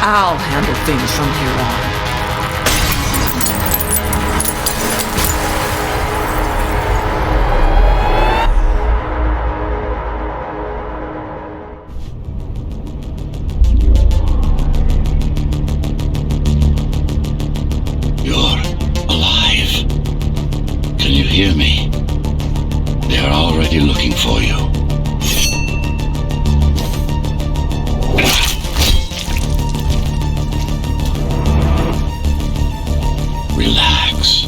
I'll handle things from here on. Hear me. They are already looking for you. Relax.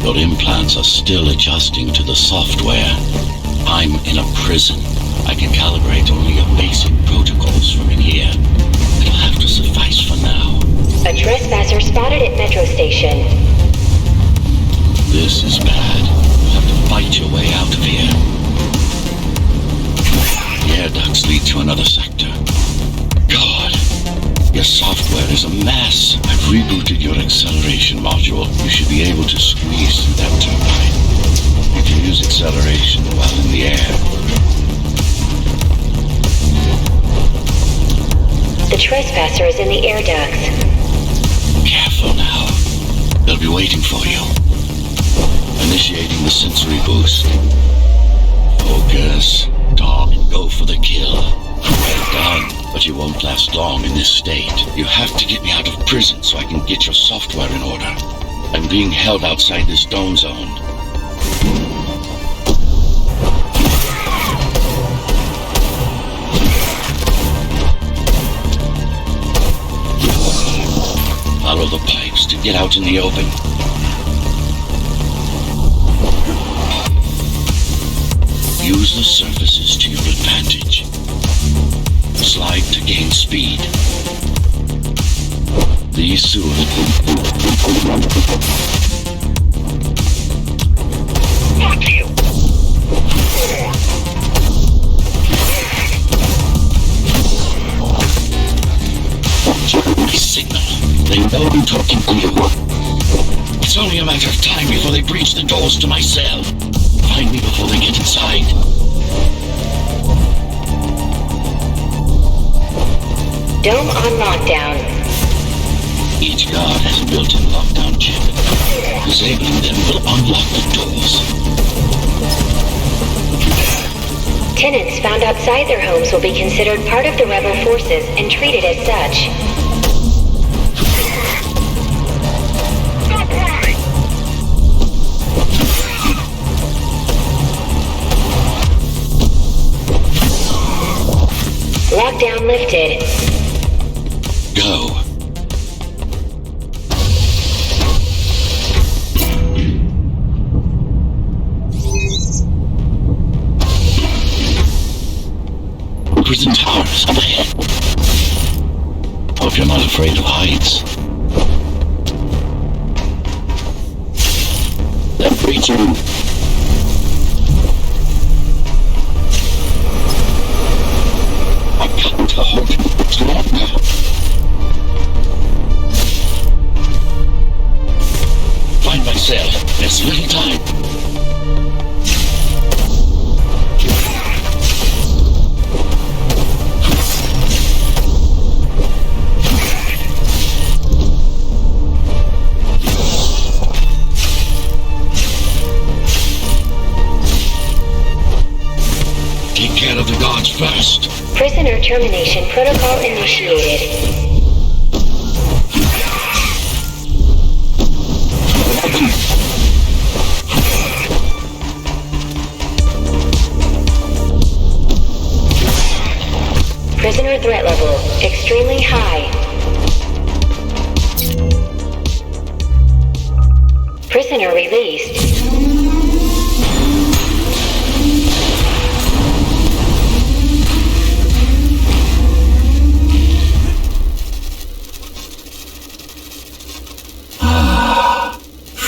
Your implants are still adjusting to the software. I'm in a prison. I can calibrate only your basic protocols from in here. It'll have to suffice for now. A trespasser spotted at Metro Station. This is bad. You'll have to fight your way out of here. The air ducts lead to another sector. God, your software is a mess. I've rebooted your acceleration module. You should be able to squeeze through that turbine. You can use acceleration while in the air. The trespasser is in the air ducts. Careful now. They'll be waiting for you. Initiating the sensory boost. Focus. Talk. Go for the kill. Well done. But you won't last long in this state. You have to get me out of prison so I can get your software in order. I'm being held outside this dome zone. Follow the pipes to get out in the open. Use the surfaces to your advantage. Slide to gain speed. These soon. Fuck you! My signal. They know I'm talking to you. It's only a matter of time before they breach the doors to my cell. Find me before they get inside. Dome on lockdown. Each guard has a built-in lockdown chip. Disabling them will unlock the doors. Tenants found outside their homes will be considered part of the rebel forces and treated as such. Lockdown lifted. Go. Prison towers up ahead. Hope you're not afraid of heights. They're breaching. To hold you too long now. Find my cell. There's little time. Take care of the guards first. Prisoner termination protocol initiated. Prisoner threat level extremely high. Prisoner released.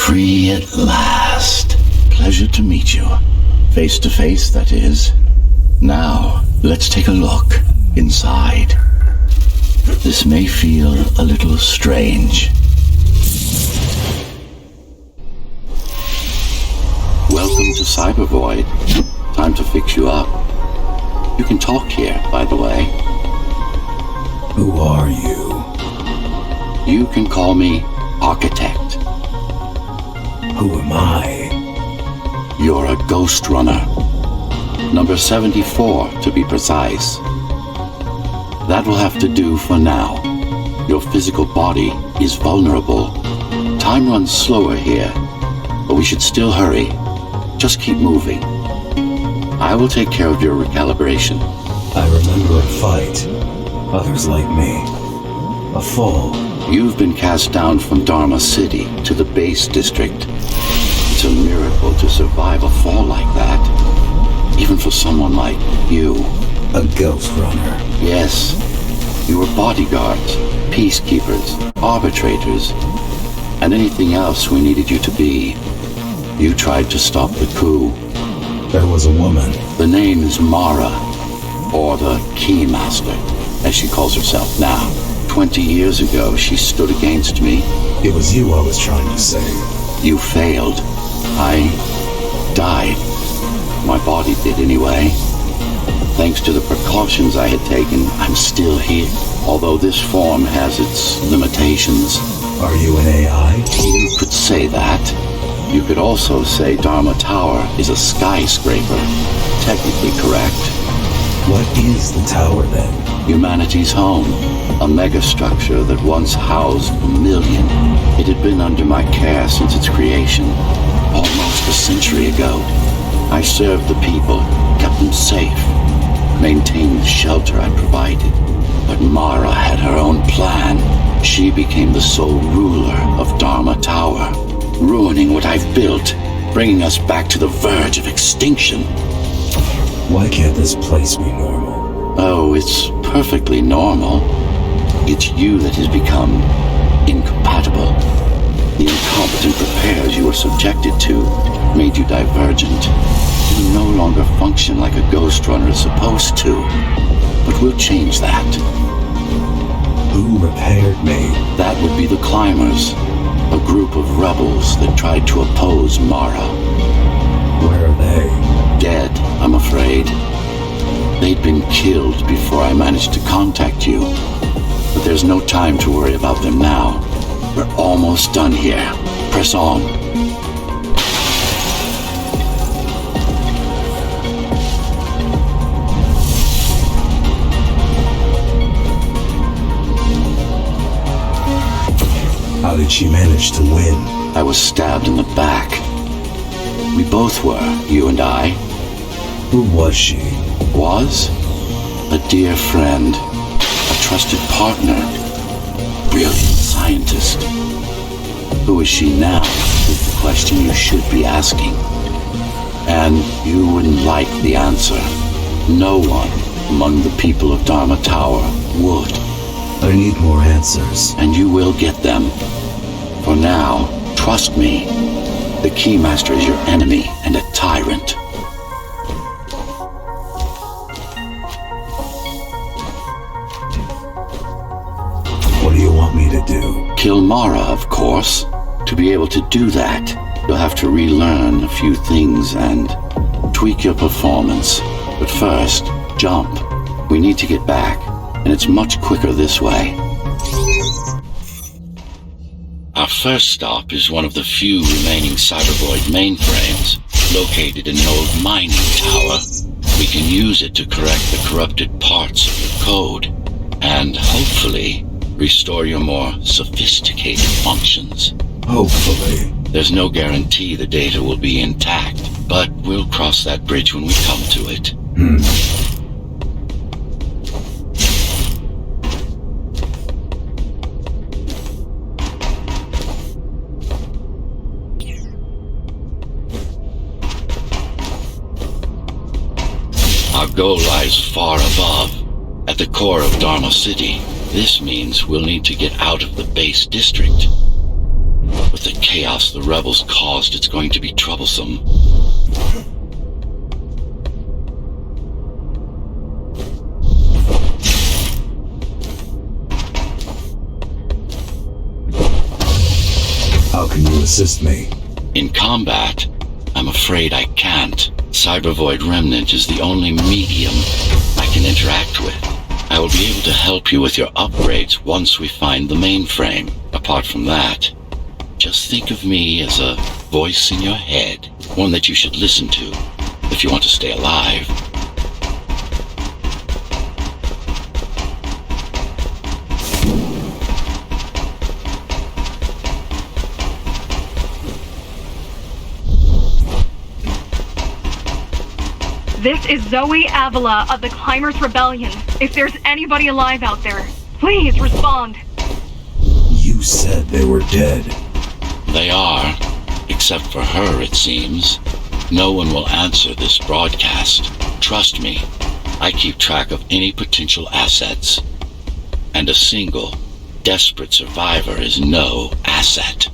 Free at last. Pleasure to meet you. Face to face, that is. Now, let's take a look inside. This may feel a little strange. Welcome to Cybervoid. Time to fix you up. You can talk here, by the way. Who are you? You can call me Architect. Who am I? You're a Ghostrunner. Number 74, to be precise. That will have to do for now. Your physical body is vulnerable. Time runs slower here, but we should still hurry. Just keep moving. I will take care of your recalibration. I remember a fight. Others like me. A fall. You've been cast down from Dharma City to the base district. It's a miracle to survive a fall like that. Even for someone like you. A Ghostrunner. Yes. You were bodyguards, peacekeepers, arbitrators, and anything else we needed you to be. You tried to stop the coup. There was a woman. The name is Mara, or the Keymaster, as she calls herself now. 20 years ago, she stood against me. It was you I was trying to save. You failed. I died. My body did anyway. Thanks to the precautions I had taken, I'm still here. Although this form has its limitations. Are you an AI? You could say that. You could also say Dharma Tower is a skyscraper. Technically correct. What is the tower then? Humanity's home. A megastructure that once housed 1 million. It had been under my care since its creation. Almost a century ago. I served the people, kept them safe, maintained the shelter I provided. But Mara had her own plan. She became the sole ruler of Dharma Tower, ruining what I've built, bringing us back to the verge of extinction. Why can't this place be normal? Oh, it's perfectly normal. It's you that has become incompatible. The incompetent repairs you were subjected to made you divergent. You no longer function like a Ghostrunner is supposed to. But we'll change that. Who repaired me? That would be the Climbers, a group of rebels that tried to oppose Mara. Where are they? Dead, I'm afraid. They'd been killed before I managed to contact you. But there's no time to worry about them now. We're almost done here. Press on. How did she manage to win? I was stabbed in the back. We both were, you and I. Who was she? Was? A dear friend. A trusted partner. Brilliant scientist. Who is she now? Is the question you should be asking. And you wouldn't like the answer. No one among the people of Dharma Tower would. I need more answers. And you will get them. For now, trust me. The Keymaster is your enemy and a tyrant. What do you want me to do? Kill Mara, of course. To be able to do that, you'll have to relearn a few things and tweak your performance. But first, jump. We need to get back, and it's much quicker this way. Our first stop is one of the few remaining Cybervoid mainframes, located in an old mining tower. We can use it to correct the corrupted parts of your code, and hopefully restore your more sophisticated functions. Hopefully. There's no guarantee the data will be intact, but we'll cross that bridge when we come to it. Our goal lies far above, at the core of Dharma City. This means we'll need to get out of the base district. With the chaos the rebels caused, it's going to be troublesome. How can you assist me? In combat, I'm afraid I can't. Cybervoid Remnant is the only medium I can interact with. I will be able to help you with your upgrades once we find the mainframe. Apart from that, just think of me as a voice in your head, one that you should listen to if you want to stay alive. This is Zoe Avila of the Climbers Rebellion. If there's anybody alive out there, please respond. You said they were dead. They are, except for her, it seems. No one will answer this broadcast. Trust me, I keep track of any potential assets. And a single, desperate survivor is no asset.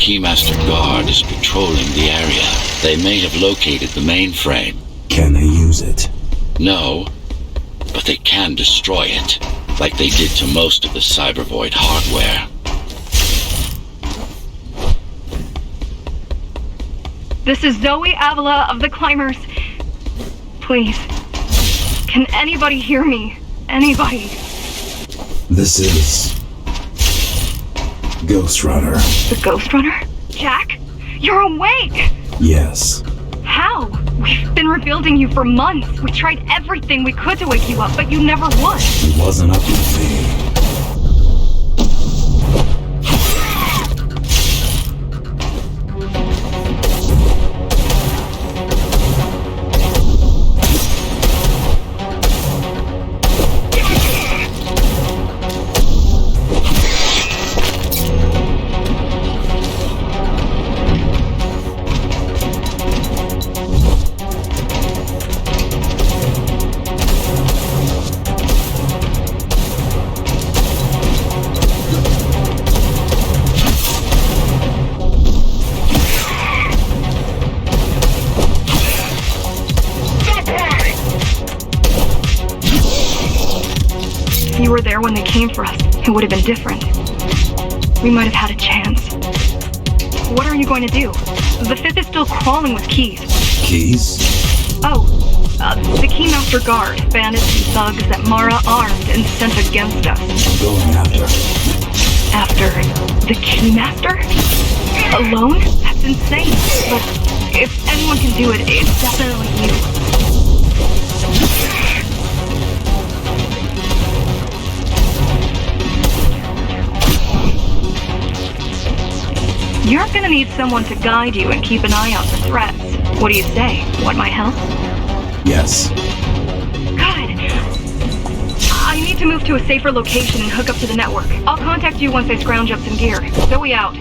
Keymaster Guard is patrolling the area. They may have located the mainframe. Can they use it? No, but they can destroy it, like they did to most of the Cybervoid hardware. This is Zoe Avila of the Climbers. Please, can anybody hear me? Anybody? This is Ghostrunner. The Ghostrunner? Jack? You're awake! Yes. How? We've been rebuilding you for months. We tried everything we could to wake you up, but you never would. It wasn't up to me. If you were there when they came for us, it would have been different. We might have had a chance. What are you going to do? The Fifth is still crawling with keys. Keys? Oh, the Keymaster Guard, bandits and thugs that Mara armed and sent against us. I'm going after. After the Keymaster? Alone? That's insane. But if anyone can do it, it's definitely you. You're gonna need someone to guide you and keep an eye out for threats. What do you say? Want my help? Yes. Good. I need to move to a safer location and hook up to the network. I'll contact you once I scrounge up some gear. Zoe out.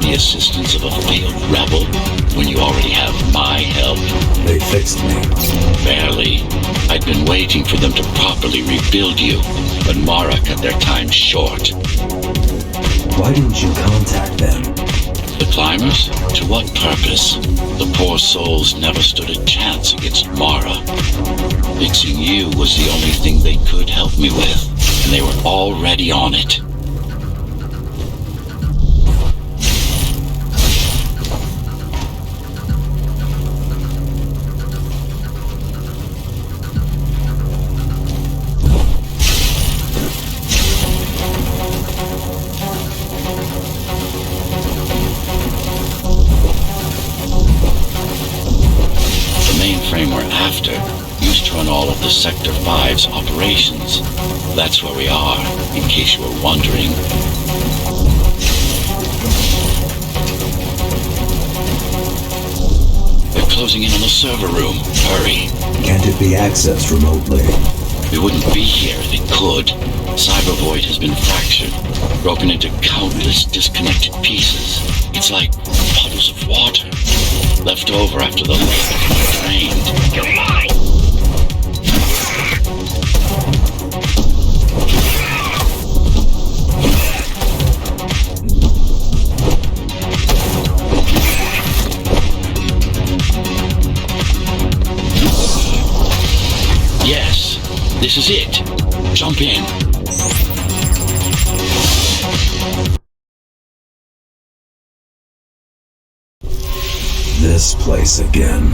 The assistance of a failed rebel when you already have my help? They fixed me. Barely. I'd been waiting for them to properly rebuild you, but Mara cut their time short. Why didn't you contact them? The climbers? To what purpose? The poor souls never stood a chance against Mara. Fixing you was the only thing they could help me with, and they were already on it. Used to run all of the Sector 5's operations. That's where we are, in case you were wondering. They're closing in on the server room. Hurry. Can't it be accessed remotely? We wouldn't be here if it could. Cybervoid has been fractured, broken into countless disconnected pieces. It's like puddles of water, left over after the lake drained. You're mine! Yes, this is it. Jump in. This place again.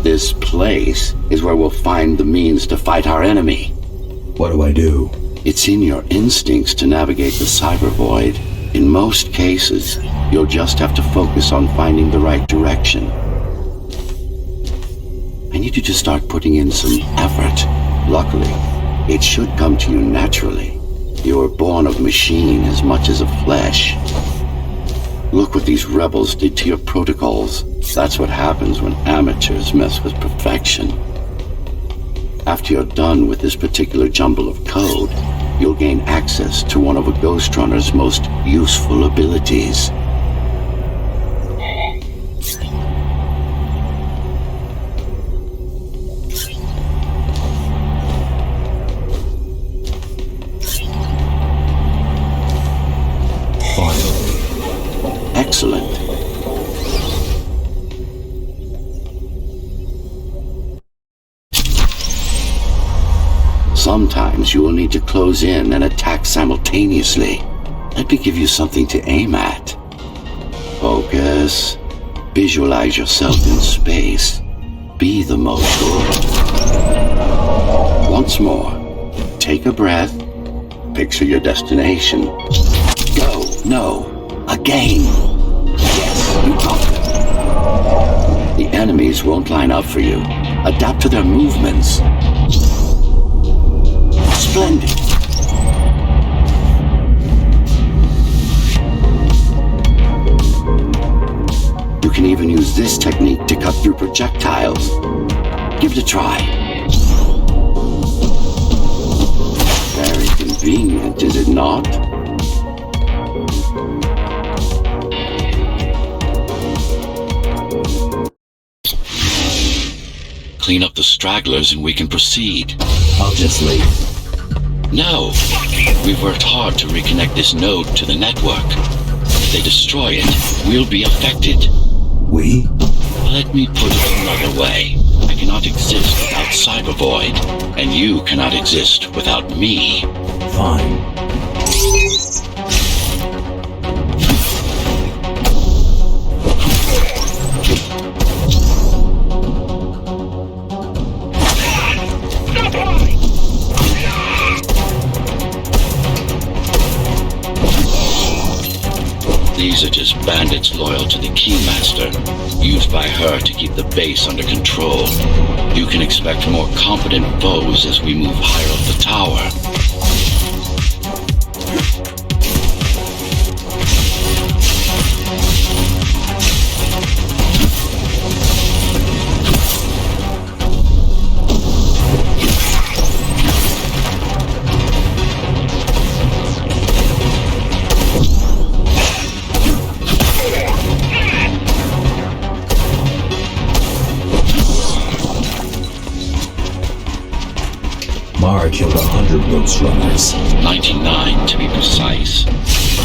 This place is where we'll find the means to fight our enemy. What do I do? It's in your instincts to navigate the cyber void. In most cases, you'll just have to focus on finding the right direction. I need you to start putting in some effort. Luckily, it should come to you naturally. You were born of machine as much as of flesh. Look what these rebels did to your protocols. That's what happens when amateurs mess with perfection. After you're done with this particular jumble of code, you'll gain access to one of a Ghostrunner's most useful abilities. Excellent. Sometimes you will need to close in and attack simultaneously. Let me give you something to aim at. Focus. Visualize yourself in space. Be the motion. Once more. Take a breath. Picture your destination. Go. No. Again. Yes, you got them. The enemies won't line up for you. Adapt to their movements. Splendid. You can even use this technique to cut through projectiles. Give it a try. Very convenient, is it not? Clean up the stragglers and we can proceed. I'll just leave. No. We've worked hard to reconnect this node to the network. If they destroy it, we'll be affected. We? Let me put it another way. I cannot exist without Cybervoid, and you cannot exist without me. Fine. These are just bandits loyal to the Keymaster, used by her to keep the base under control. You can expect more competent foes as we move higher up the tower. Mara killed 100 Ghostrunners. 99 to be precise.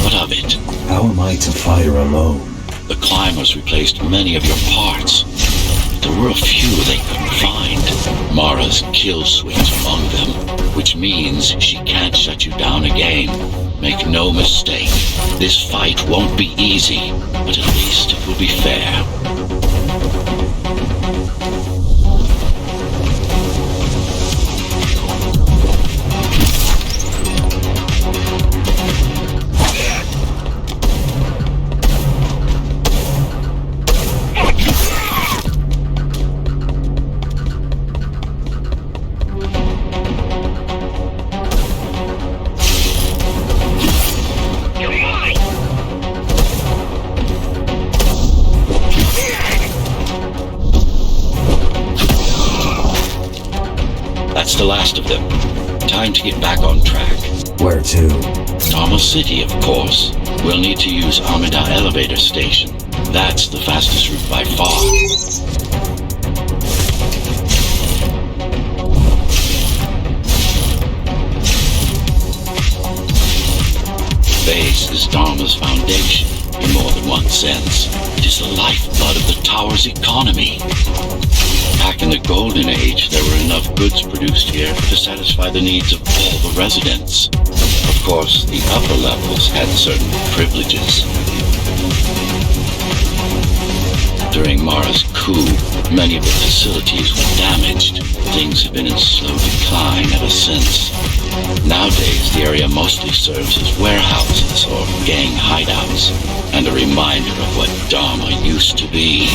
What of it? How am I to fight her alone? The climbers replaced many of your parts. There were a few they couldn't find. Mara's kill switch among them, which means she can't shut you down again. Make no mistake, this fight won't be easy, but at least it will be fair. That's the last of them. Time to get back on track. Where to? Dharma City, of course. We'll need to use Amida Elevator Station. That's the fastest route by far. Base is Dharma's foundation, in more than one sense. It is the lifeblood of the tower's economy. Back in the Golden Age, there were enough goods produced here to satisfy the needs of all the residents. Of course, the upper levels had certain privileges. During Mara's coup, many of the facilities were damaged. Things have been in slow decline ever since. Nowadays, the area mostly serves as warehouses or gang hideouts, and a reminder of what Dharma used to be.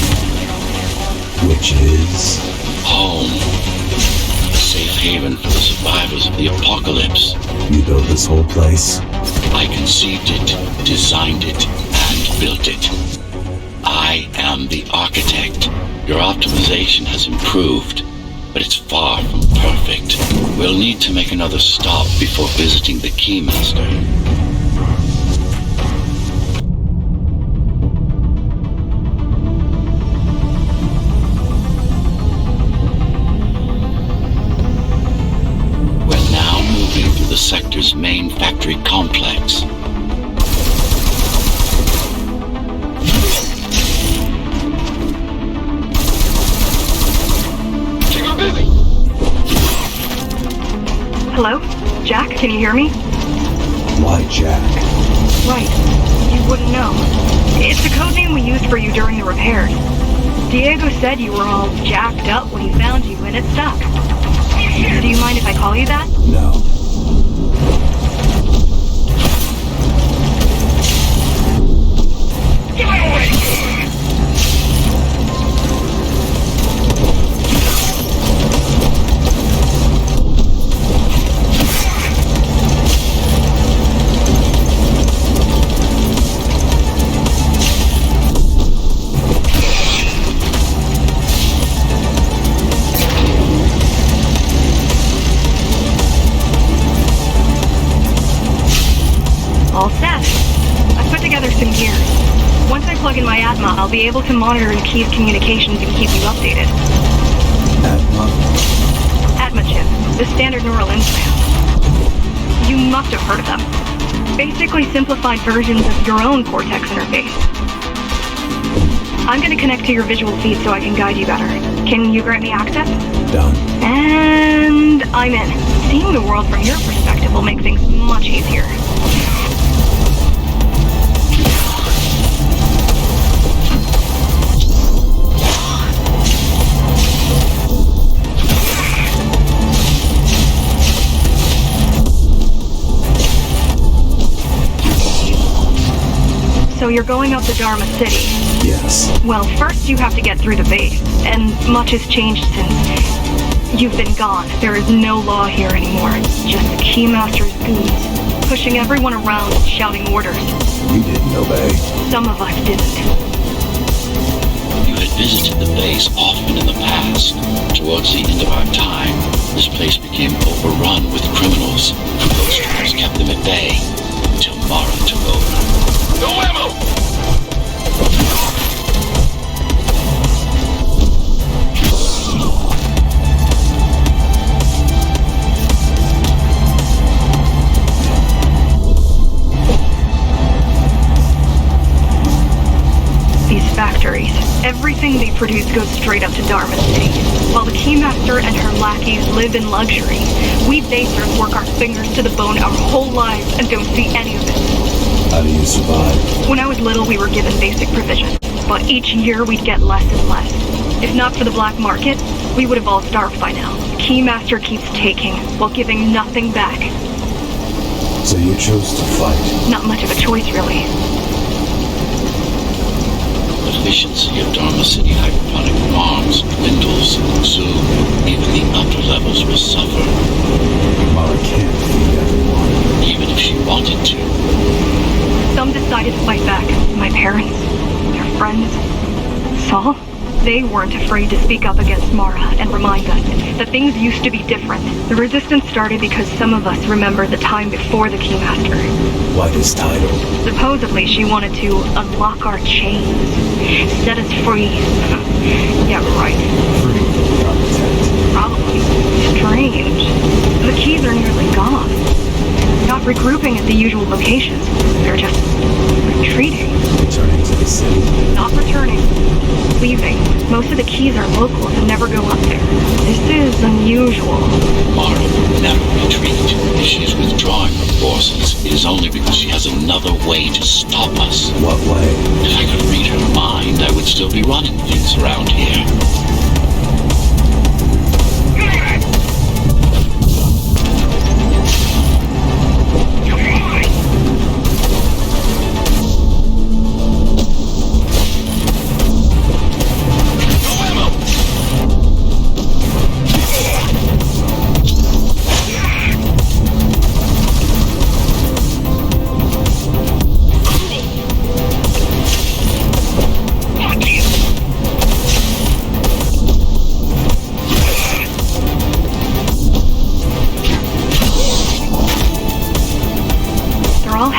Which is? Home. A safe haven for the survivors of the apocalypse. You built this whole place? I conceived it, designed it, and built it. I am the architect. Your optimization has improved, but it's far from perfect. We'll need to make another stop before visiting the Keymaster. We're now moving through the sector's main factory complex. Hello? Jack, can you hear me? Why Jack? Right. You wouldn't know. It's the code name we used for you during the repairs. Diego said you were all jacked up when he found you and it stuck. Do you mind if I call you that? No. All set. I've put together some gear. Once I plug in my Atma, I'll be able to monitor the key's communications and keep you updated. Atma? Atma chip, the standard neural implant. You must have heard of them. Basically simplified versions of your own Cortex interface. I'm gonna connect to your visual feed so I can guide you better. Can you grant me access? Done. And I'm in. Seeing the world from your perspective will make things much easier. So you're going up to Dharma City. Yes. Well, first you have to get through the base, and much has changed since you've been gone. There is no law here anymore. Just the Keymaster's goons, pushing everyone around and shouting orders. You didn't obey. Some of us didn't. You had visited the base often in the past. Towards the end of our time, this place became overrun with criminals. Ghostrunners kept them at bay until Mara took over. No ammo! These factories, everything they produce goes straight up to Dharma City. While the Keymaster and her lackeys live in luxury, we basers work our fingers to the bone our whole lives and don't see any of it. How do you survive? When I was little, we were given basic provisions, but each year we'd get less and less. If not for the black market, we would have all starved by now. The Keymaster keeps taking, while giving nothing back. So you chose to fight? Not much of a choice, really. Efficiency of Dharma City hydroponic farms dwindles. Soon, even the upper levels will suffer. Mara can't feed everyone. Even if she wanted to. Some decided to fight back. My parents, their friends, Saul. They weren't afraid to speak up against Mara and remind us that things used to be different. The resistance started because some of us remember the time before the Keymaster. Why this title? Supposedly she wanted to unlock our chains, set us free. Yeah, right. Free from content. Probably. Strange. The keys are nearly gone. Not regrouping at the usual locations. They're just retreating. Returning to the city. Not returning. Leaving. Most of the keys are locals and never go up there. This is unusual. Mara will never retreat. If she is withdrawing her forces, it is only because she has another way to stop us. What way? If I could read her mind, I would still be running things around here.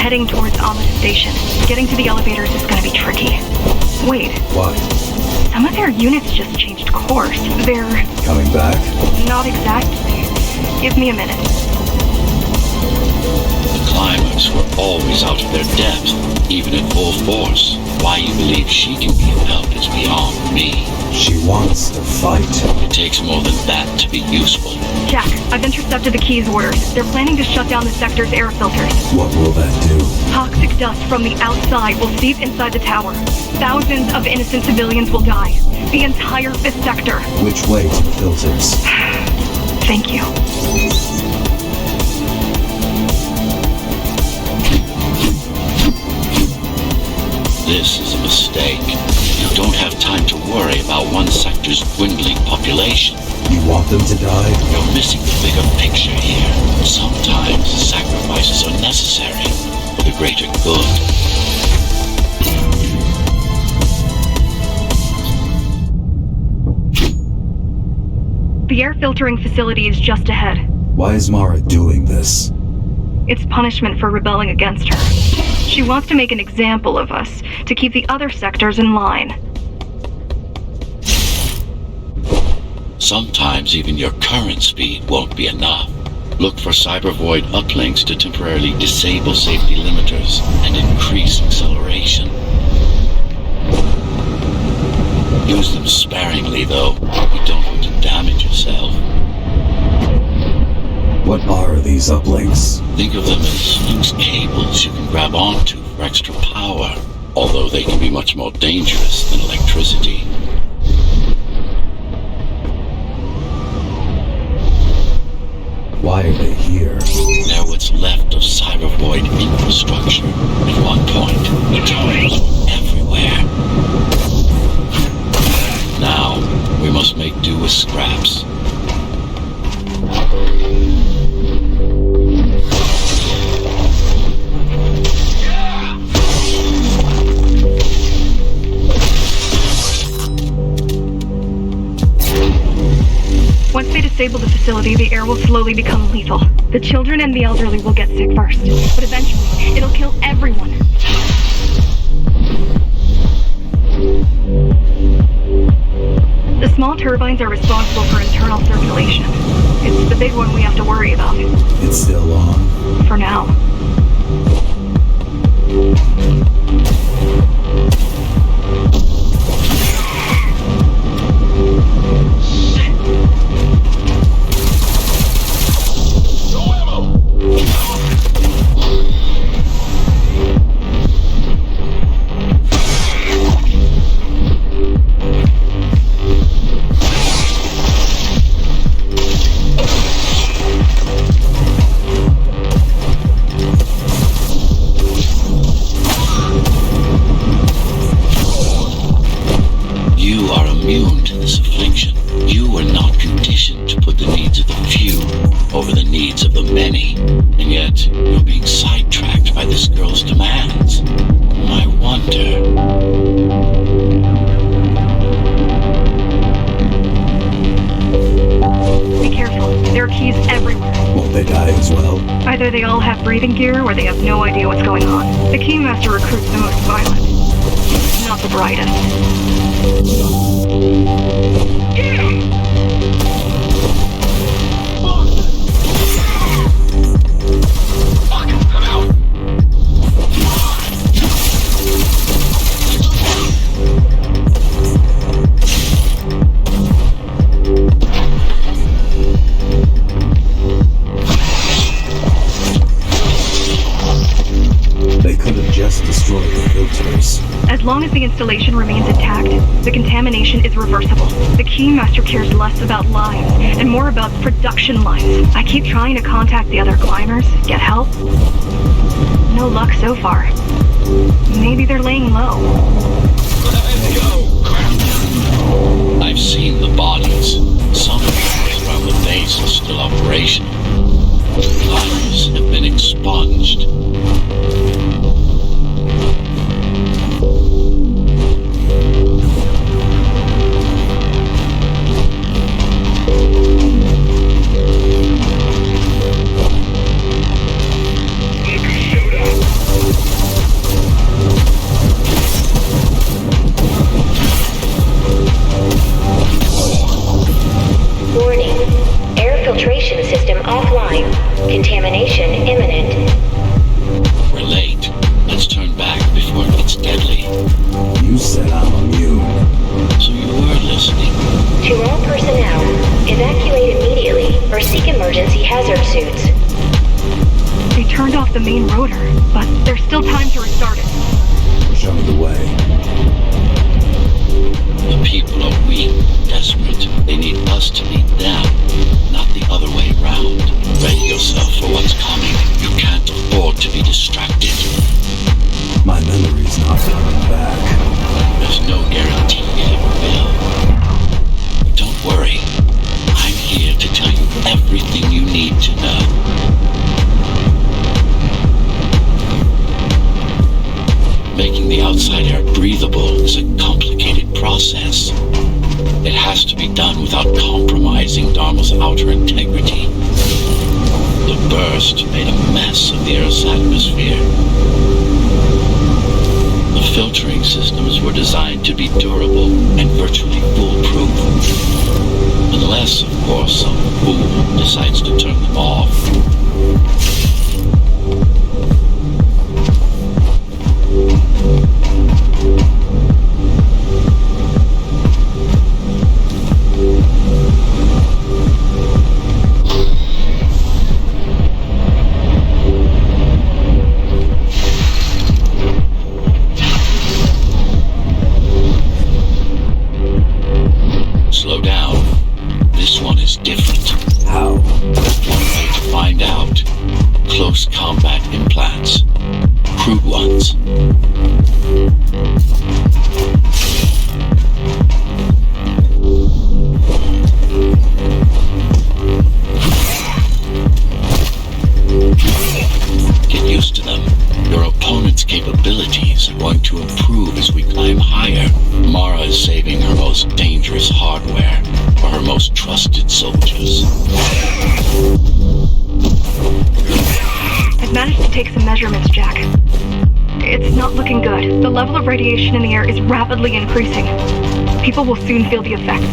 Heading towards Alma's station. Getting to the elevators is gonna be tricky. Wait. What? Some of their units just changed course. They're... Coming back? Not exactly. Give me a minute. The climbers were always out of their depth, even at full force. Why you believe she can be of help is beyond me. She wants to fight. It takes more than that to be useful. Jack, I've intercepted the Key's orders. They're planning to shut down the sector's air filters. What will that do? Toxic dust from the outside will seep inside the tower. Thousands of innocent civilians will die. The entire 5th sector. Which way to the filters? Thank you. This is a mistake. You don't have time to worry about one sector's dwindling population. You want them to die? You're missing the bigger picture here. Sometimes sacrifices are necessary for the greater good. The air filtering facility is just ahead. Why is Mara doing this? It's punishment for rebelling against her. She wants to make an example of us, to keep the other sectors in line. Sometimes even your current speed won't be enough. Look for cybervoid uplinks to temporarily disable safety limiters and increase acceleration. Use them sparingly, though. You don't want to damage yourself. What are these uplinks? Think of them as loose cables you can grab onto for extra power, although they can be much more dangerous than electricity. Why are they here? They're what's left of cybervoid infrastructure. At one point, the terminals were everywhere. Now, we must make do with scraps. Once they disable the facility, the air will slowly become lethal. The children and the elderly will get sick first, but eventually, it'll kill everyone. The small turbines are responsible for internal circulation. It's the big one we have to worry about. It's still on? For now. all have breathing gear or they have no idea what's going on. The Keymaster recruits the most violent, not the brightest. As long as the installation remains intact, the contamination is reversible. The Keymaster cares less about lives and more about production lines. I keep trying to contact the other climbers, get help. No luck so far. Maybe they're laying low. Let's go! I've seen the bodies. Some around the base are still operational. Others have been expunged. Contamination imminent. We're late. Let's turn back before it gets deadly. You said I'm immune. So you were listening. To all personnel, evacuate immediately or seek emergency hazard suits. They turned off the main rotor, but there's still time to restart it. Show me the way. The people are weak, desperate. They need us to lead them, not the other way around. Ready yourself for what's coming. You can't afford to be distracted. My memory's not coming back. There's no guarantee it will. Don't worry. I'm here to tell you everything you need to know. Making the outside air breathable is a complicated process. It has to be done without compromising Dharma's outer integrity. The burst made a mess of the Earth's atmosphere. The filtering systems were designed to be durable and virtually foolproof. Unless, of course, some fool decides to turn them off. Slow down. This one is different. How? One way to find out. Close combat implants. Crude ones. Get used to them. Your opponent's capabilities are going to improve as we climb higher. Mara is saving her most dangerous hardware for her most trusted soldiers. I've managed to take some measurements, Jack. It's not looking good. The level of radiation in the air is rapidly increasing. People will soon feel the effects.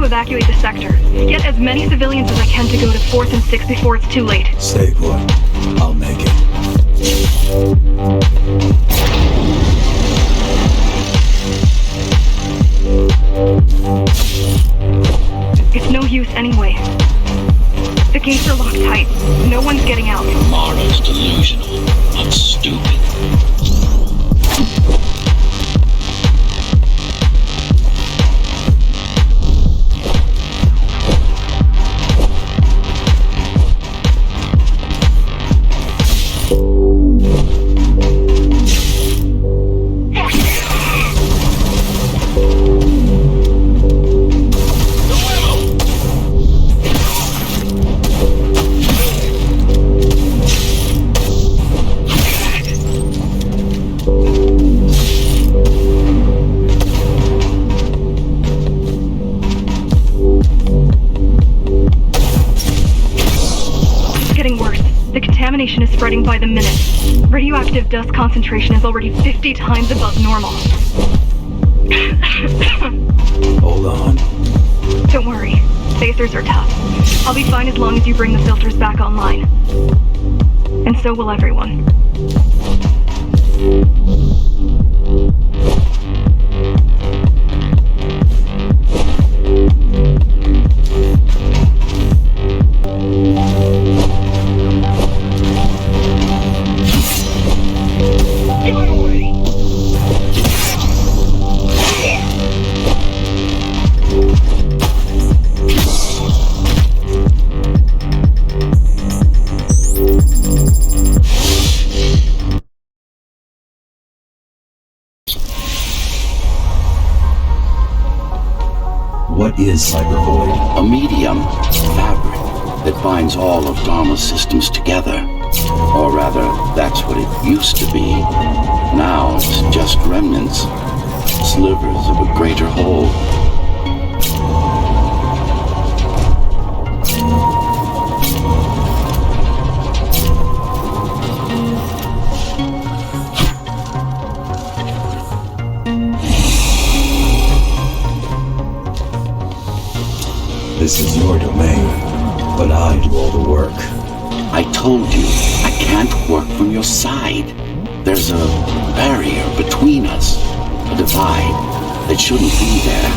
Evacuate the sector. Get as many civilians as I can to go to 4th and 6th before it's too late. Stay put. I'll make it. It's no use anyway. The gates are locked tight. No one's getting out. Mara's delusional, not stupid. Is spreading by the minute. Radioactive dust concentration is already 50 times above normal. Hold on. Don't worry. Spacers are tough. I'll be fine as long as you bring the filters back online. And so will everyone. What is Cybervoid? A medium, fabric, that binds all of Dharma's systems together. Or rather, that's what it used to be. Now it's just remnants, slivers of a greater whole. This is your domain, but I do all the work. I told you, I can't work from your side. There's a barrier between us, a divide that shouldn't be there.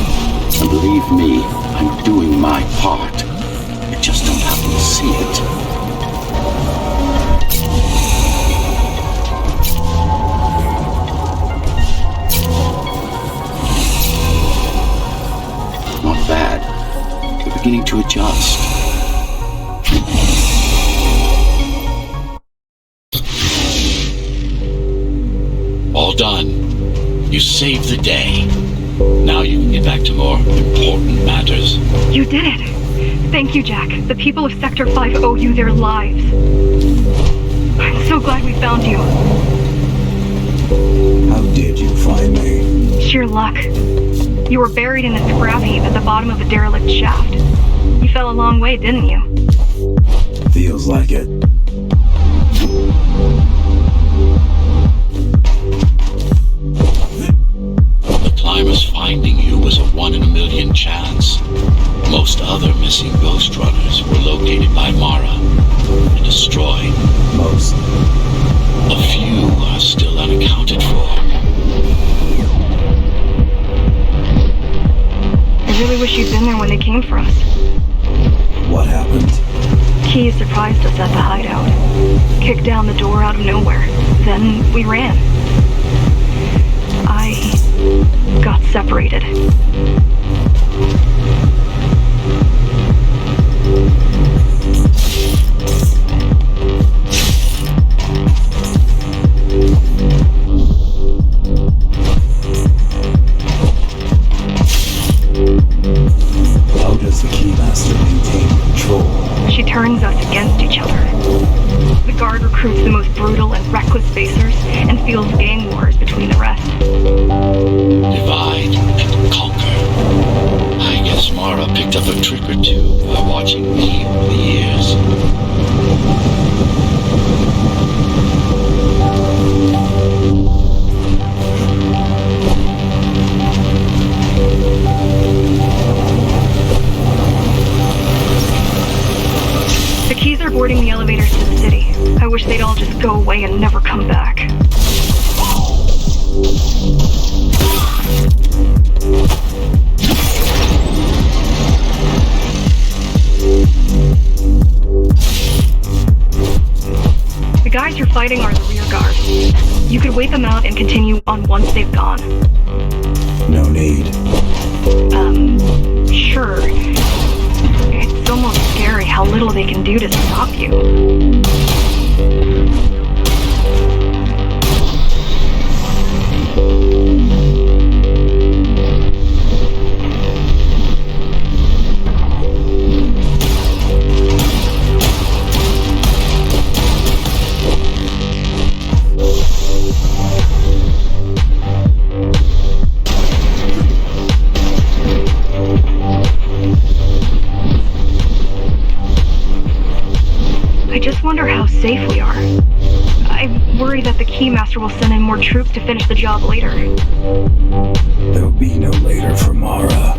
And believe me, I'm doing my part. You just don't happen to see it. Not bad. They're beginning to adjust. All done. You saved the day. Now you can get back to more important matters. You did it. Thank you, Jack. The people of Sector 5 owe you their lives. I'm so glad we found you. How did you find me? Sheer luck. You were buried in a scrap heap at the bottom of a derelict shaft. You fell a long way, didn't you? Feels like it. The climbers finding you was a 1 in a million chance. Most other missing Ghostrunners were located by Mara and destroyed. Most. A few are still unaccounted for. I really wish you'd been there when they came for us. What happened? Key surprised us at the hideout. Kicked down the door out of nowhere. Then we ran. I got separated. How does the Keymaster maintain control? She turns us against each other. The guard recruits the most brutal and reckless spacers and fields gang wars between the rest. Divide and conquer. I guess Mara picked up a trick or two by watching me over the years. The Keys are boarding the elevators to the city. I wish they'd all just go away and never come back. fighting are the rear guard. You could wait them out and continue on once they've gone. No need. Sure. It's almost scary how little they can do to stop you. Wonder how safe we are. I worry that the Keymaster will send in more troops to finish the job later. There'll be no later for Mara.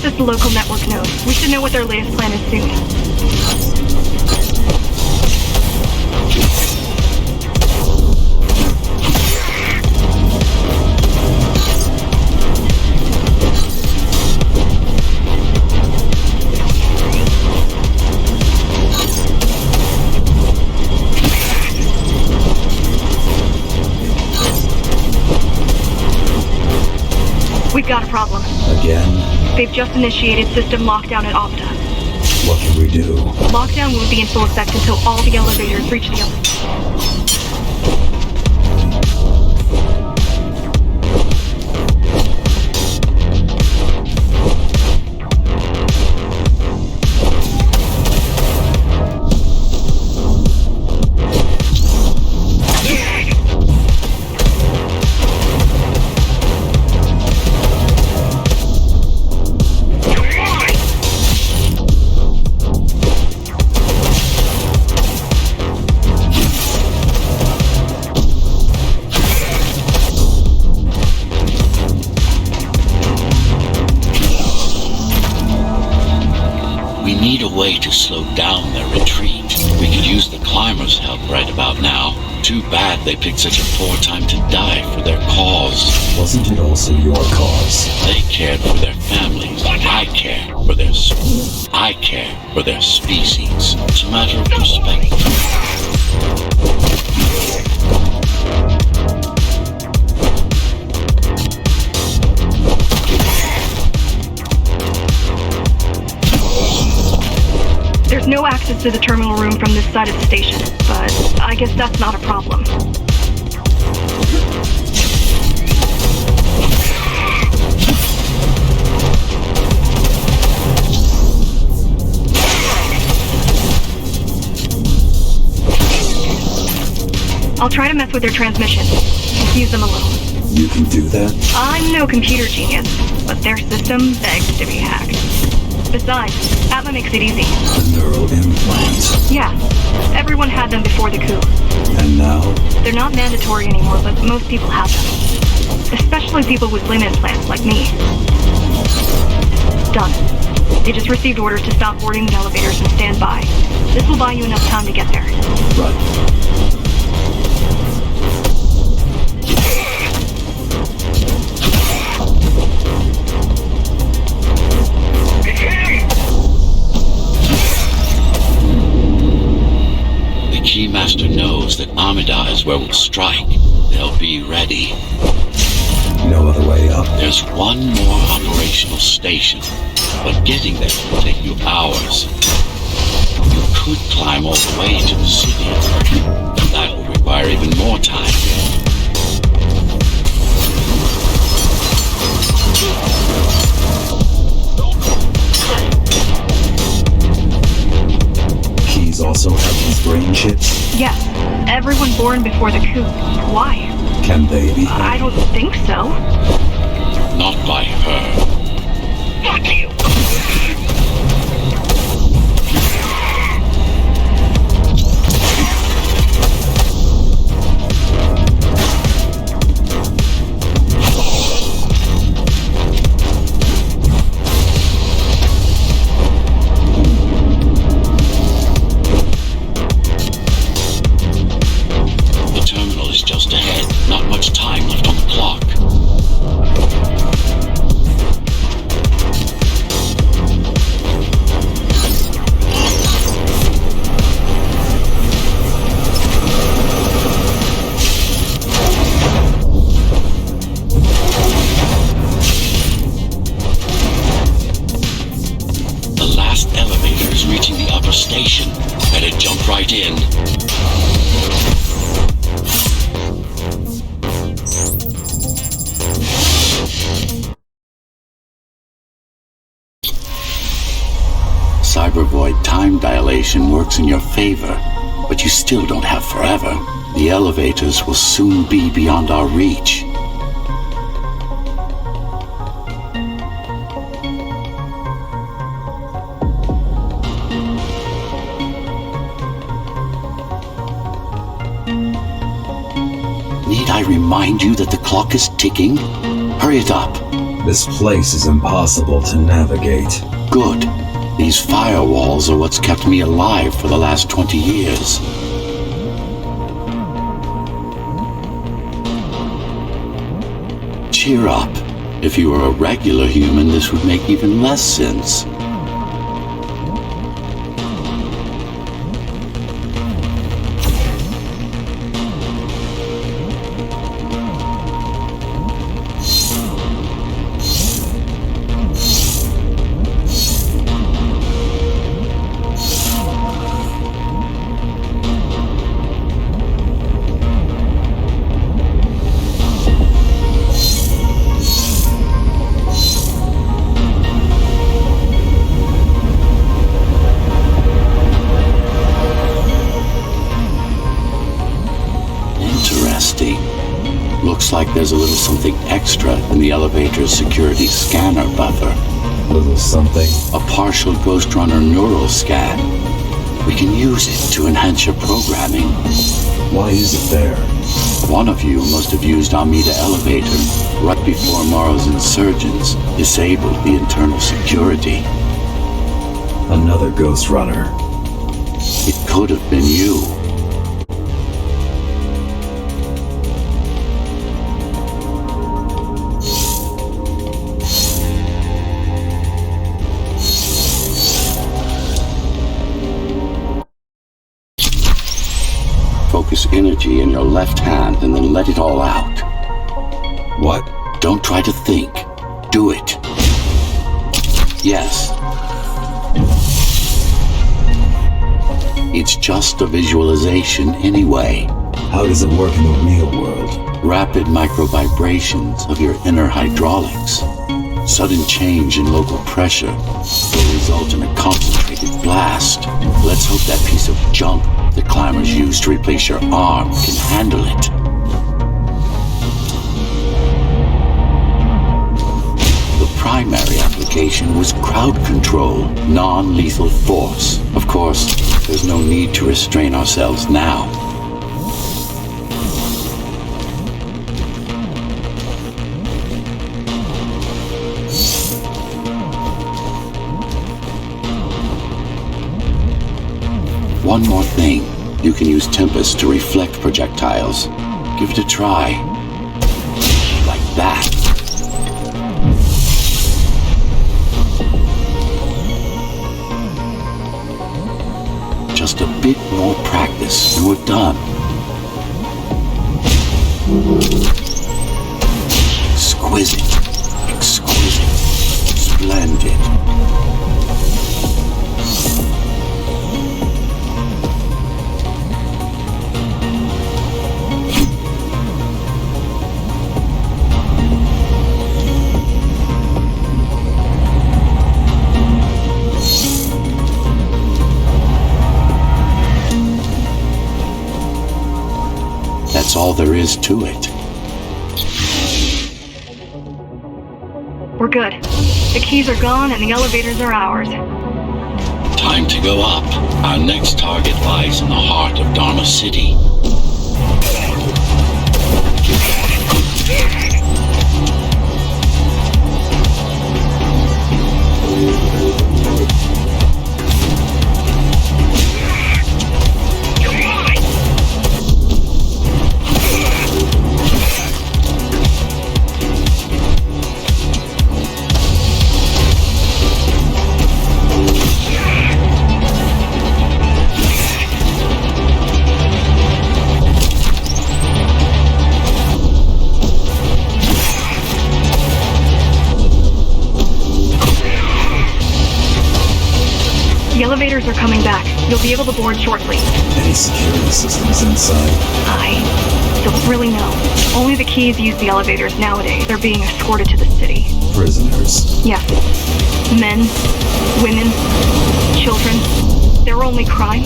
The local network node. We should know what their latest plan is soon. We've got a problem. Again? They've just initiated system lockdown at Opta. What can we do? Lockdown won't be in full effect until all the elevators reach the way to slow down their retreat. We could use the climbers' help right about now. Too bad they picked such a poor time to die for their cause. Wasn't it also your cause? They cared for their families. I care for their species. It's a matter of perspective. There's no access to the terminal room from this side of the station, but I guess that's not a problem. I'll try to mess with their transmission, confuse them a little. You can do that? I'm no computer genius, but their system begs to be hacked. Besides, Atma makes it easy. The neural implants. Yeah, everyone had them before the coup. And now? They're not mandatory anymore, but most people have them. Especially people with limb implants like me. Done. They just received orders to stop boarding the elevators and stand by. This will buy you enough time to get there. Right. The Keymaster knows that Amida is where we'll strike. They'll be ready. No other way up. There's one more operational station, but getting there will take you hours. You could climb all the way to the city, and that'll require even more time. Keys also have these brain chips? Yes, everyone born before the coup. Why? Can they be I don't think so. Not by her. Fuck you! The terminal is just ahead. Not much time left on the clock. The last elevator is reaching the upper station. Better jump right in. Cybervoid time dilation works in your favor, but you still don't have forever. The elevators will soon be beyond our reach. Need I remind you that the clock is ticking? Hurry it up. This place is impossible to navigate. Good. These firewalls are what's kept me alive for the last 20 years. Cheer up. If you were a regular human, this would make even less sense. Looks like there's a little something extra in the elevator's security scanner buffer. Little something? A partial Ghostrunner neural scan. We can use it to enhance your programming. Why is it there? One of you must have used Amida elevator right before Morrow's insurgents disabled the internal security. Another Ghostrunner. It could have been you. Focus energy in your left hand and then let it all out. What? Don't try to think. Do it. Yes. It's just a visualization anyway. How does it work in the real world? Rapid micro-vibrations of your inner hydraulics. Sudden change in local pressure will result in a concentrated blast. Let's hope that piece of junk the climbers use to replace your arm can handle it. The primary application location was crowd control, non-lethal force. Of course, there's no need to restrain ourselves now. One more thing. You can use Tempest to reflect projectiles. Give it a try. Like that. Just a bit more practice and we're done. Exquisite. Exquisite. Splendid. That's all there is to it. We're good. The keys are gone and the elevators are ours. Time to go up. Our next target lies in the heart of Dharma City. The elevators are coming back. You'll be able to board shortly. Any security systems inside? I don't really know. Only the keys use the elevators nowadays. They're being escorted to the city. Prisoners. Yeah. Men, women, children. Their only crime?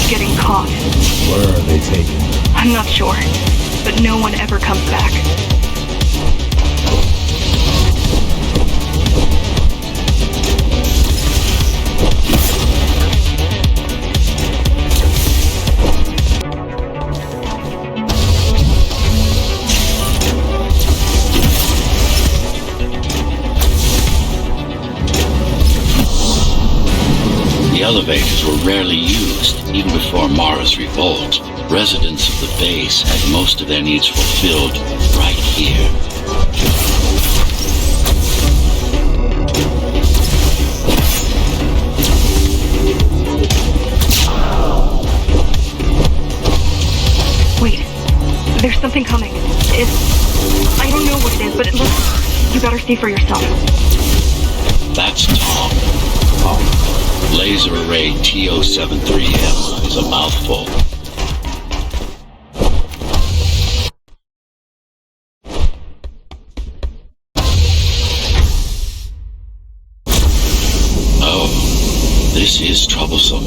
Getting caught. Where are they taken? I'm not sure. But no one ever comes back. The elevators were rarely used, even before Mara's revolt. Residents of the base had most of their needs fulfilled right here. Wait. There's something coming. I don't know what it is, but it looks... You better see for yourself. That's Tom. Laser array TO-73M is a mouthful. Oh, this is troublesome.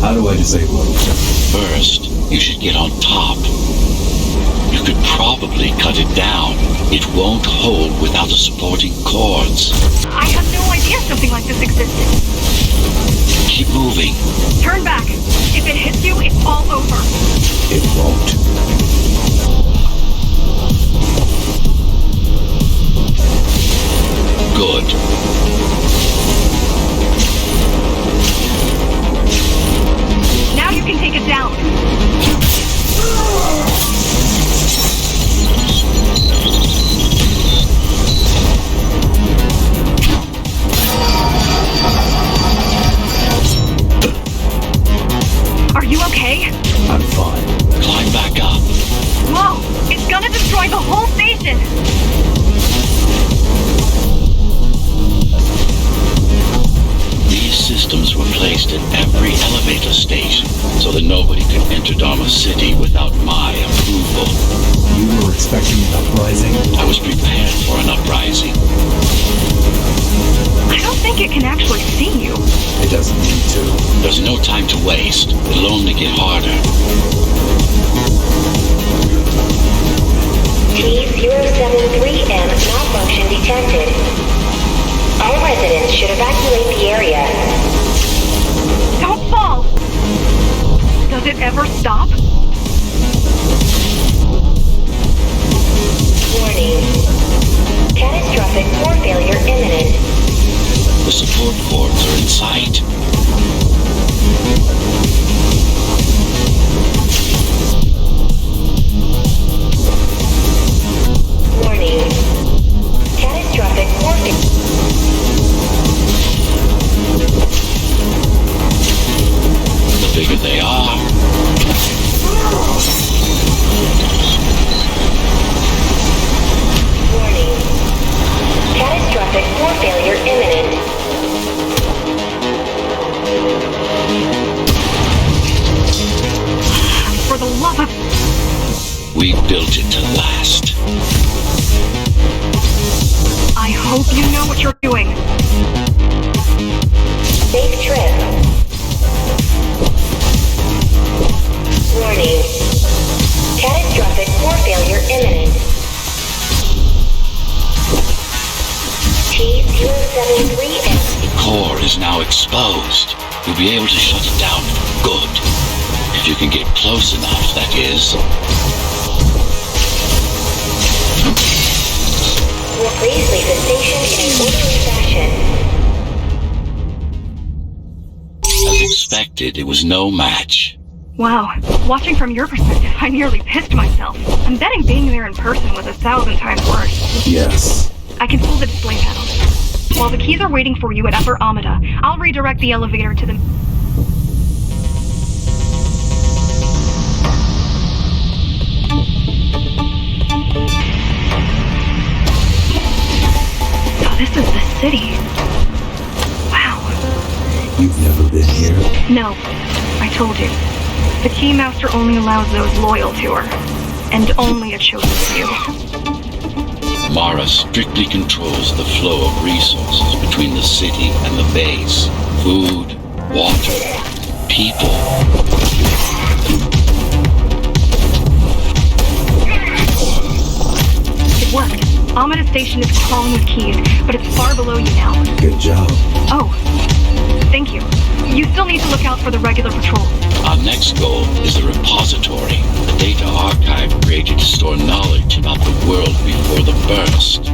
How do I disable it? First, you should get on top. You could probably cut it down. It won't hold without the supporting cords. I had no idea something like this existed. Keep moving. Turn back. If it hits you, it's all over. It won't. Good. Now you can take it down. Are you okay? I'm fine. Climb back up. Whoa! It's gonna destroy the whole station! These systems were placed at every elevator station so that nobody could enter Dharma City without my approval. You were expecting an uprising? I was prepared for an uprising. I don't think it can actually see you. It doesn't need to. There's no time to waste. It'll only get harder. T073M malfunction detected. All residents should evacuate the area. Don't fall! Does it ever stop? Warning. Catastrophic core failure imminent. The support cords are in sight. Warning. Catastrophic core failure. The bigger they are, Warning. Catastrophic core failure imminent. For the love of... we built it to last. I hope you know what you're doing. Safe trip. Warning. Catastrophic core failure imminent. T073M. The core is now exposed. You'll be able to shut it down for good. If you can get close enough, that is. Please leave the station in an orderly fashion. As expected, it was no match. Wow. Watching from your perspective, I nearly pissed myself. I'm betting being there in person was 1,000 times worse. Yes. I can pull the display panel. While the keys are waiting for you at Upper Amida, I'll redirect the elevator to the... So this is the city. Wow. You've never been here? No, I told you. The Keymaster only allows those loyal to her. And only a chosen few. Mara strictly controls the flow of resources between the city and the base. Food, water, people. It worked. Amida Station is crawling with keys, but it's far below you now. Good job. Oh, thank you. You still need to look out for the regular patrol. Our next goal is the repository, the data archive created to store knowledge about the world before the burst.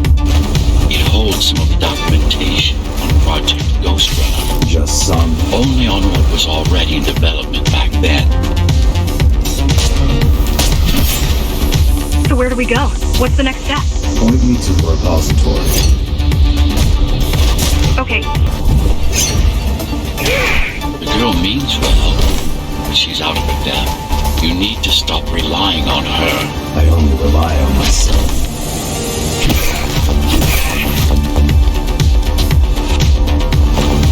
It holds some of the documentation on Project Ghostrunner. Just some. Only on what was already in development back then. So where do we go? What's the next step? Point me to the repository. Okay. The girl means well, but she's out of her depth. You need to stop relying on her. I only rely on myself.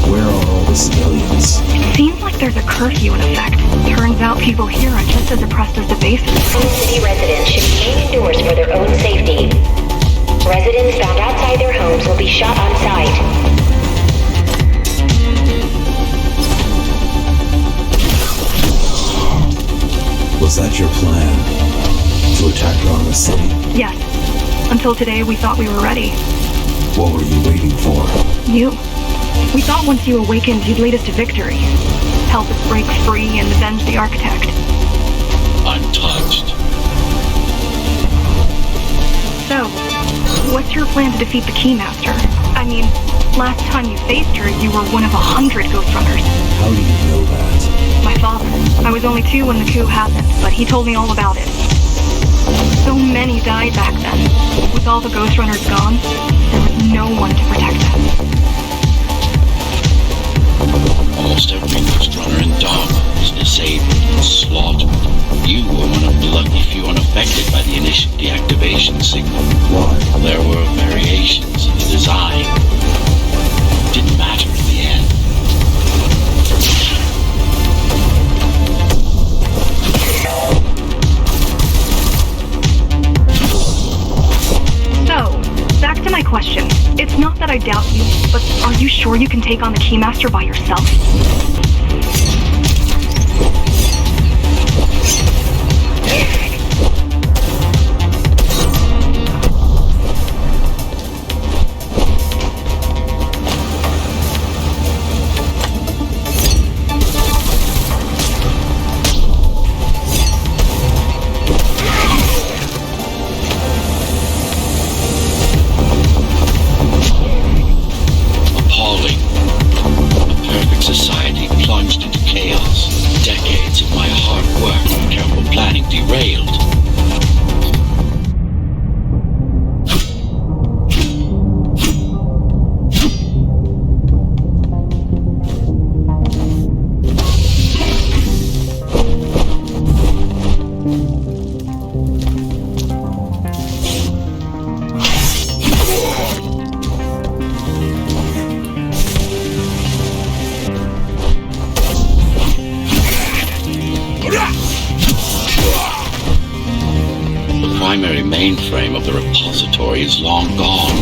Where are all the civilians? It seems like there's a curfew in effect. Turns out people here are just as oppressed as the bases. All city residents should remain indoors for their own safety. Residents found outside their homes will be shot on sight. Was that your plan? To attack Garma City? Yes. Until today, we thought we were ready. What were you waiting for? You. We thought once you awakened, you'd lead us to victory. Help us break free and avenge the Architect. I'm touched. So, what's your plan to defeat the Keymaster? I mean, last time you faced her, you were one of 100 Ghostrunners. How do you know that? My father. I was only 2 when the coup happened, but he told me all about it. So many died back then. With all the Ghostrunners gone, there was no one to protect them. Almost every Ghostrunner in Dharma was disabled and slaughtered. You were one of the lucky few unaffected by the initial deactivation signal. Why? There were variations in the design. It didn't matter in the end. So, back to my question. It's not that I doubt you, but are you sure you can take on the Keymaster by yourself? primary mainframe of the repository is long gone.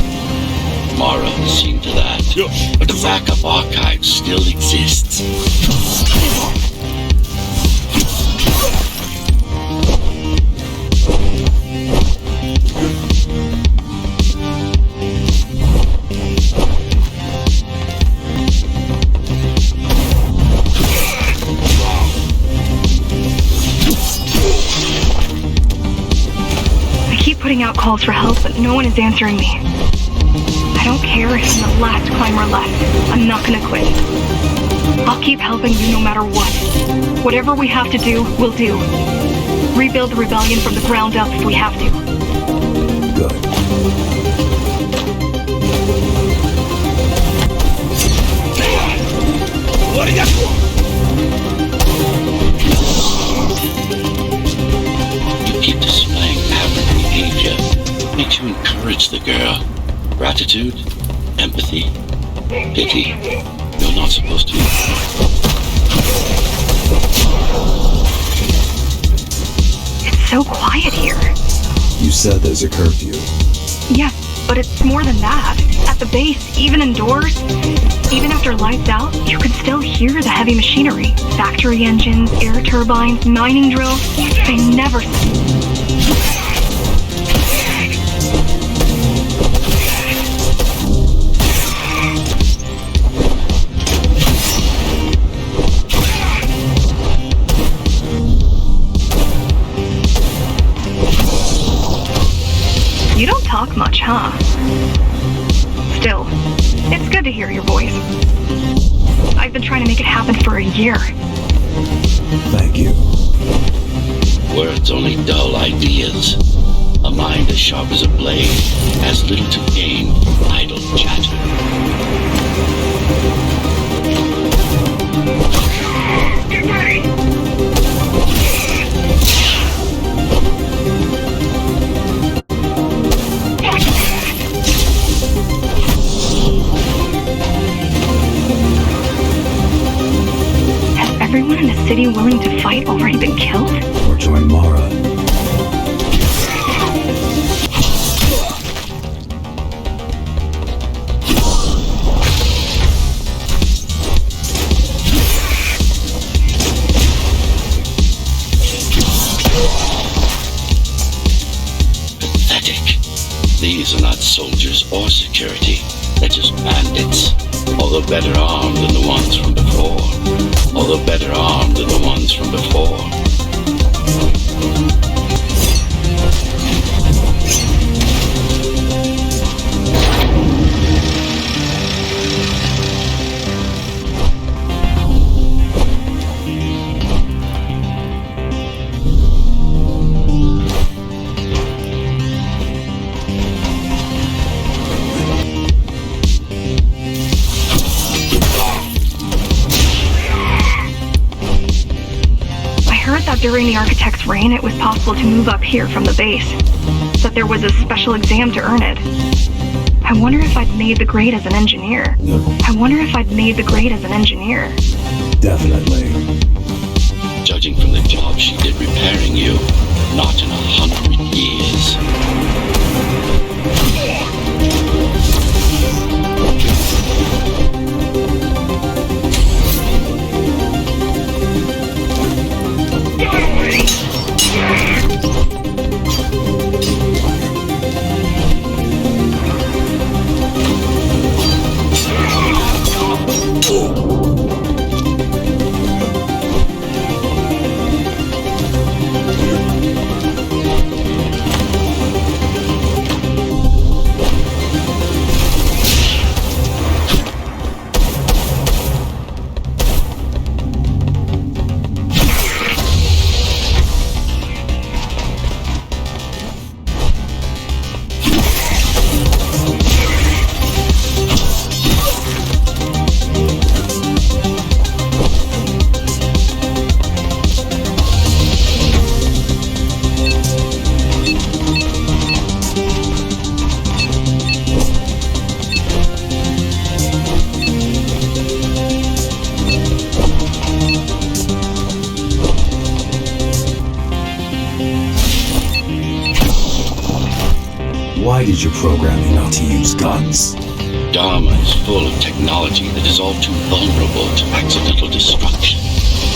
Mara has seen to that. But the backup archive still exists. I keep putting out calls for help, but no one is answering me. I don't care if I'm the last climber left. I'm not gonna quit. I'll keep helping you no matter what. Whatever we have to do, we'll do. Rebuild the rebellion from the ground up if we have to. Good. You keep displaying aberrant behavior. Makes you encourage the girl. Gratitude, empathy, pity. You're not supposed to be. It's so quiet here. You said there's a curfew. Yes, but it's more than that. At the base, even indoors, even after lights out, you can still hear the heavy machinery. Factory engines, air turbines, mining drills. They never... You don't talk much, huh? Still, it's good to hear your voice. I've been trying to make it happen for a year. Thank you. Words only dull ideas. A mind as sharp as a blade has little to gain from idle chatter. Get ready! Has everyone in the city willing to fight already been killed? Or join Mara. Pathetic. These are not soldiers or security. They're just bandits. Although better armed than the ones from before. Although better armed than the ones from before. During the architect's reign, it was possible to move up here from the base. That there was a special exam to earn it. I wonder if I'd made the grade as an engineer. Definitely. Judging from the job she did repairing you, not in 100 years. Why did you program me not to use guns? Dharma is full of technology that is all too vulnerable to accidental destruction.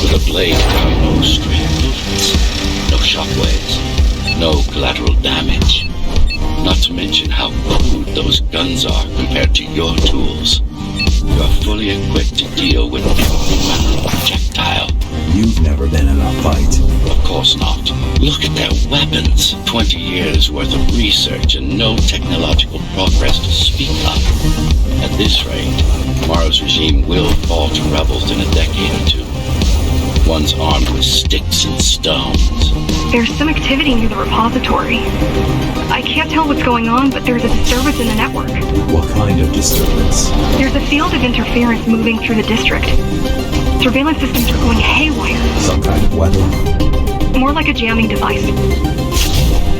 With a blade there are no stray movements, no shockwaves, no collateral damage. Not to mention how crude those guns are compared to your tools. You are fully equipped to deal with every manner of projectile. You've never been in a fight. Of course not. Look at their weapons. 20 years worth of research and no technological progress to speak of. At this rate, Tomorrow's regime will fall to rebels in a decade or two. Ones armed with sticks and stones. There's some activity near the repository. I can't tell what's going on, but there's a disturbance in the network. What kind of disturbance? There's a field of interference moving through the district. Surveillance systems are going haywire. Some kind of weapon? More like a jamming device.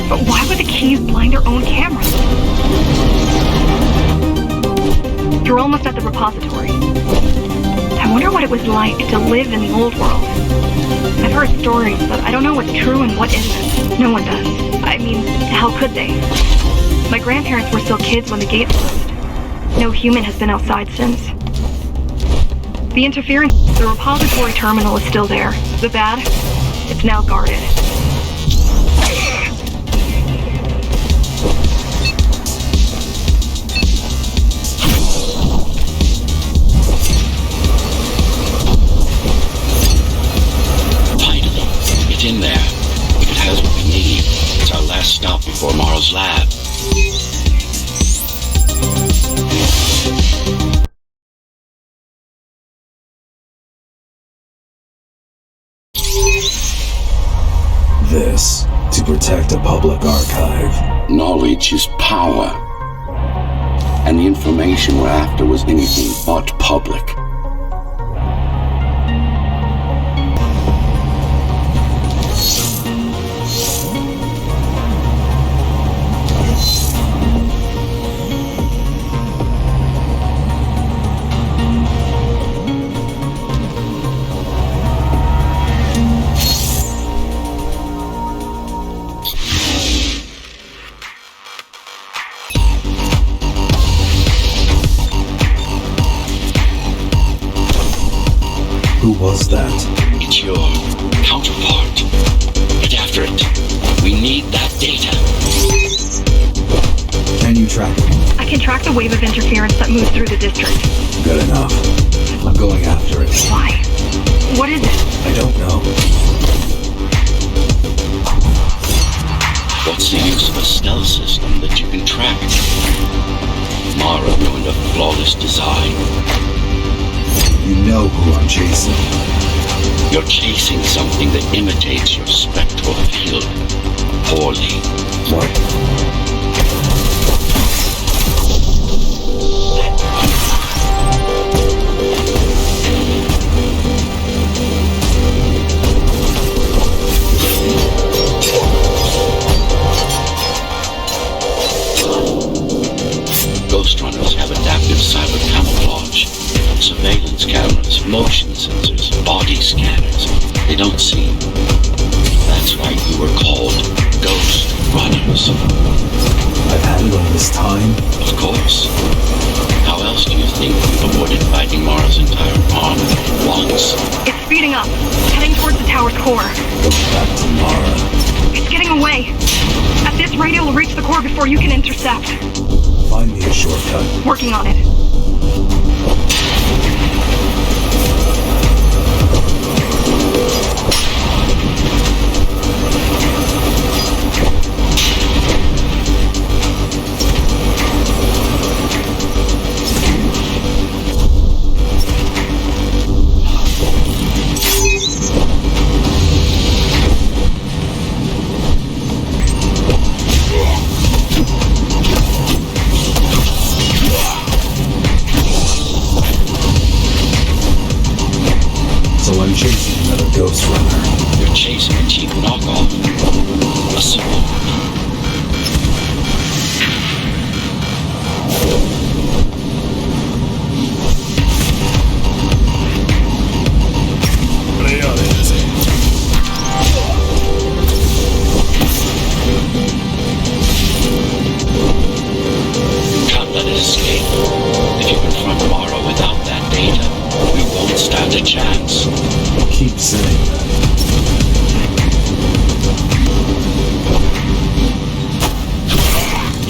But why would the keys blind their own cameras? You're almost at the repository. I wonder what it was like to live in the old world. I've heard stories, but I don't know what's true and what isn't. No one does. I mean, how could they? My grandparents were still kids when the gate closed. No human has been outside since. The interference, the repository terminal is still there. The bad, it's now guarded. It's in there. If it has what we need, it's our last stop before Morrow's lab. This, to protect a public archive. Knowledge is power. And the information we're after was anything but public. Who was that? It's your counterpart. Get after it. We need that data. Can you track it? I can track the wave of interference that moves through the district. Good enough. I'm going after it. Why? What is it? I don't know. What's the use of a stealth system that you can track? Mara ruined a flawless design. You know who I'm chasing. You're chasing something that imitates your spectral field poorly. What? Ghostrunners have adaptive cyber camouflage, surveillance cameras, motion sensors, body scanners. They don't see. That's why you were called Ghostrunners. I've had it all this time? Of course. How else do you think we've avoided fighting Mara's entire army at once? It's speeding up, heading towards the tower's core. Go back to Mara. It's getting away. At this rate, it will reach the core before you can intercept. Find me a shortcut. Working on it. I'm chasing another Ghostrunner. You're chasing a cheap knockoff. A sword.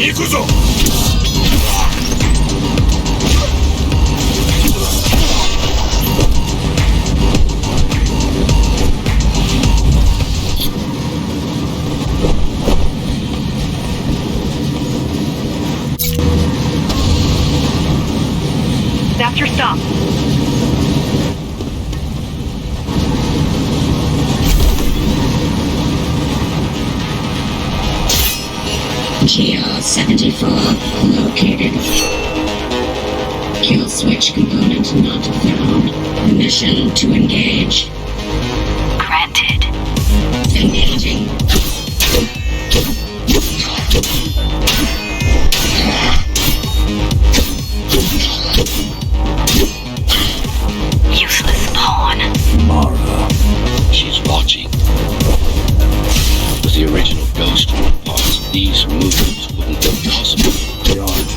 行くぞ。That's your stop. GL-74 located. Kill switch component not found. Mission to engage. Granted. Engaging. Useless pawn. Mara. She's watching. With the original Ghostrunner parts, these movements wouldn't be possible. They aren't.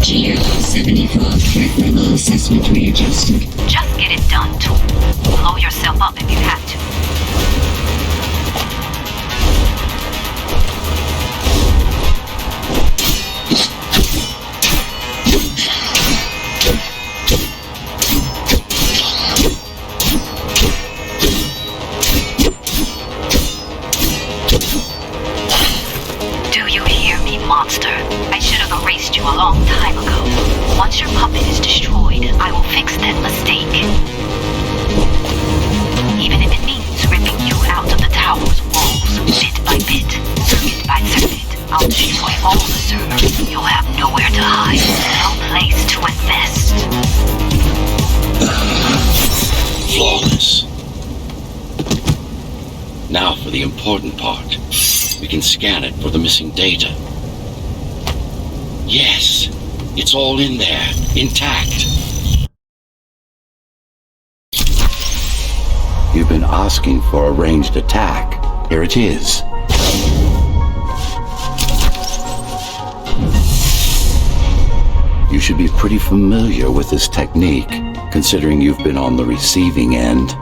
GL-74 threat level assessment readjusted. Just get it done, Tool. Blow yourself up if you have to. Do you hear me, monster? I should have erased you a long time ago. Once your puppet is destroyed, I will fix that mistake. Even if it means ripping you out of the tower's walls, bit by bit, circuit by circuit, I'll destroy all the servers. You'll have nowhere to hide, no place to invest. Flawless. Now for the important part. We can scan it for the missing data. Yes, it's all in there, intact. You've been asking for a ranged attack. Here it is. You should be pretty familiar with this technique, considering you've been on the receiving end.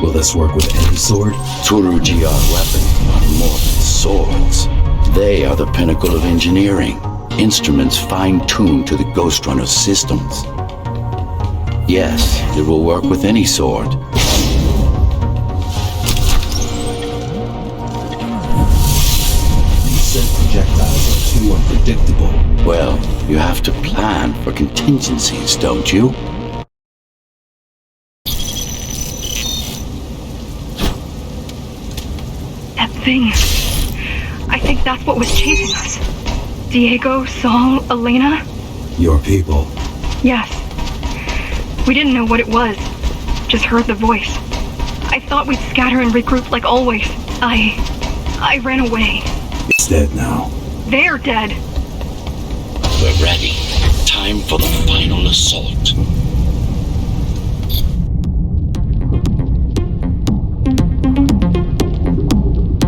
Will this work with any sword? Tsuru GR weapons are more than swords. They are the pinnacle of engineering, instruments fine-tuned to the Ghostrunner systems. Yes, it will work with any sword. These said projectiles are too unpredictable. Well, you have to plan for contingencies, don't you? That thing. I think that's what was chasing us. Diego, Saul, Elena? Your people. Yes. We didn't know what it was. Just heard the voice. I thought we'd scatter and regroup like always. I ran away. It's dead now. They're dead. We're ready. Time for the final assault.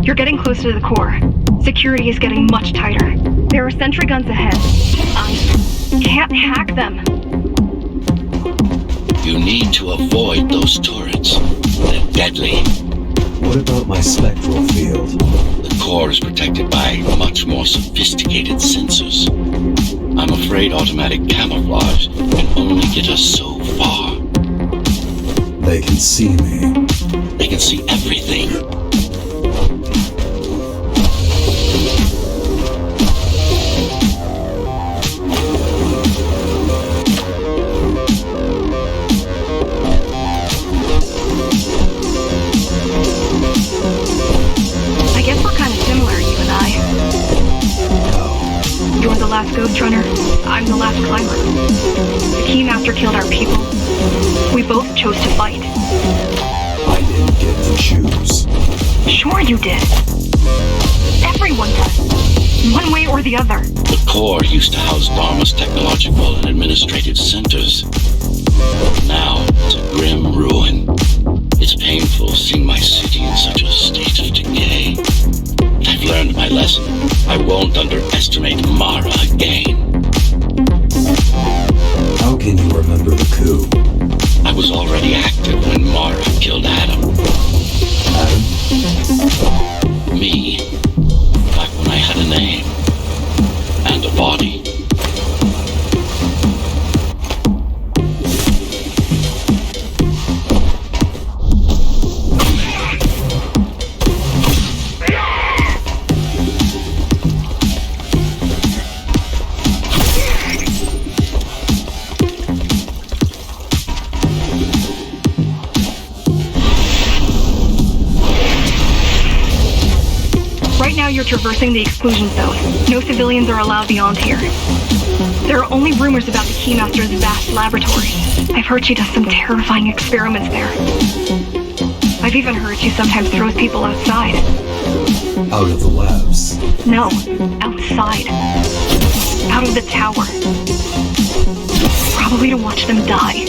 You're getting closer to the core. Security is getting much tighter. There are sentry guns ahead. I can't hack them. You need to avoid those turrets. They're deadly. What about my spectral field? The core is protected by much more sophisticated sensors. I'm afraid automatic camouflage can only get us so far. They can see me. They can see everything. I guess we're kind of similar, you and I. You're the last Ghostrunner. I'm the last climber. The Keymaster killed our people. We both chose to fight. I didn't get to choose. Sure you did. Everyone does. One way or the other. The core used to house Dharma's technological and administrative centers. Now it's a grim ruin. It's painful seeing my city in such a state of decay. I've learned my lesson. I won't underestimate Mara again. How can you remember the coup? I was already active when Mara killed Adam. Adam? Me. now you're traversing the exclusion zone. No civilians are allowed beyond here. There are only rumors about the Keymaster's vast laboratory. I've heard she does some terrifying experiments there. I've even heard she sometimes throws people outside. Out of the labs. No, outside. Out of the tower. Probably to watch them die.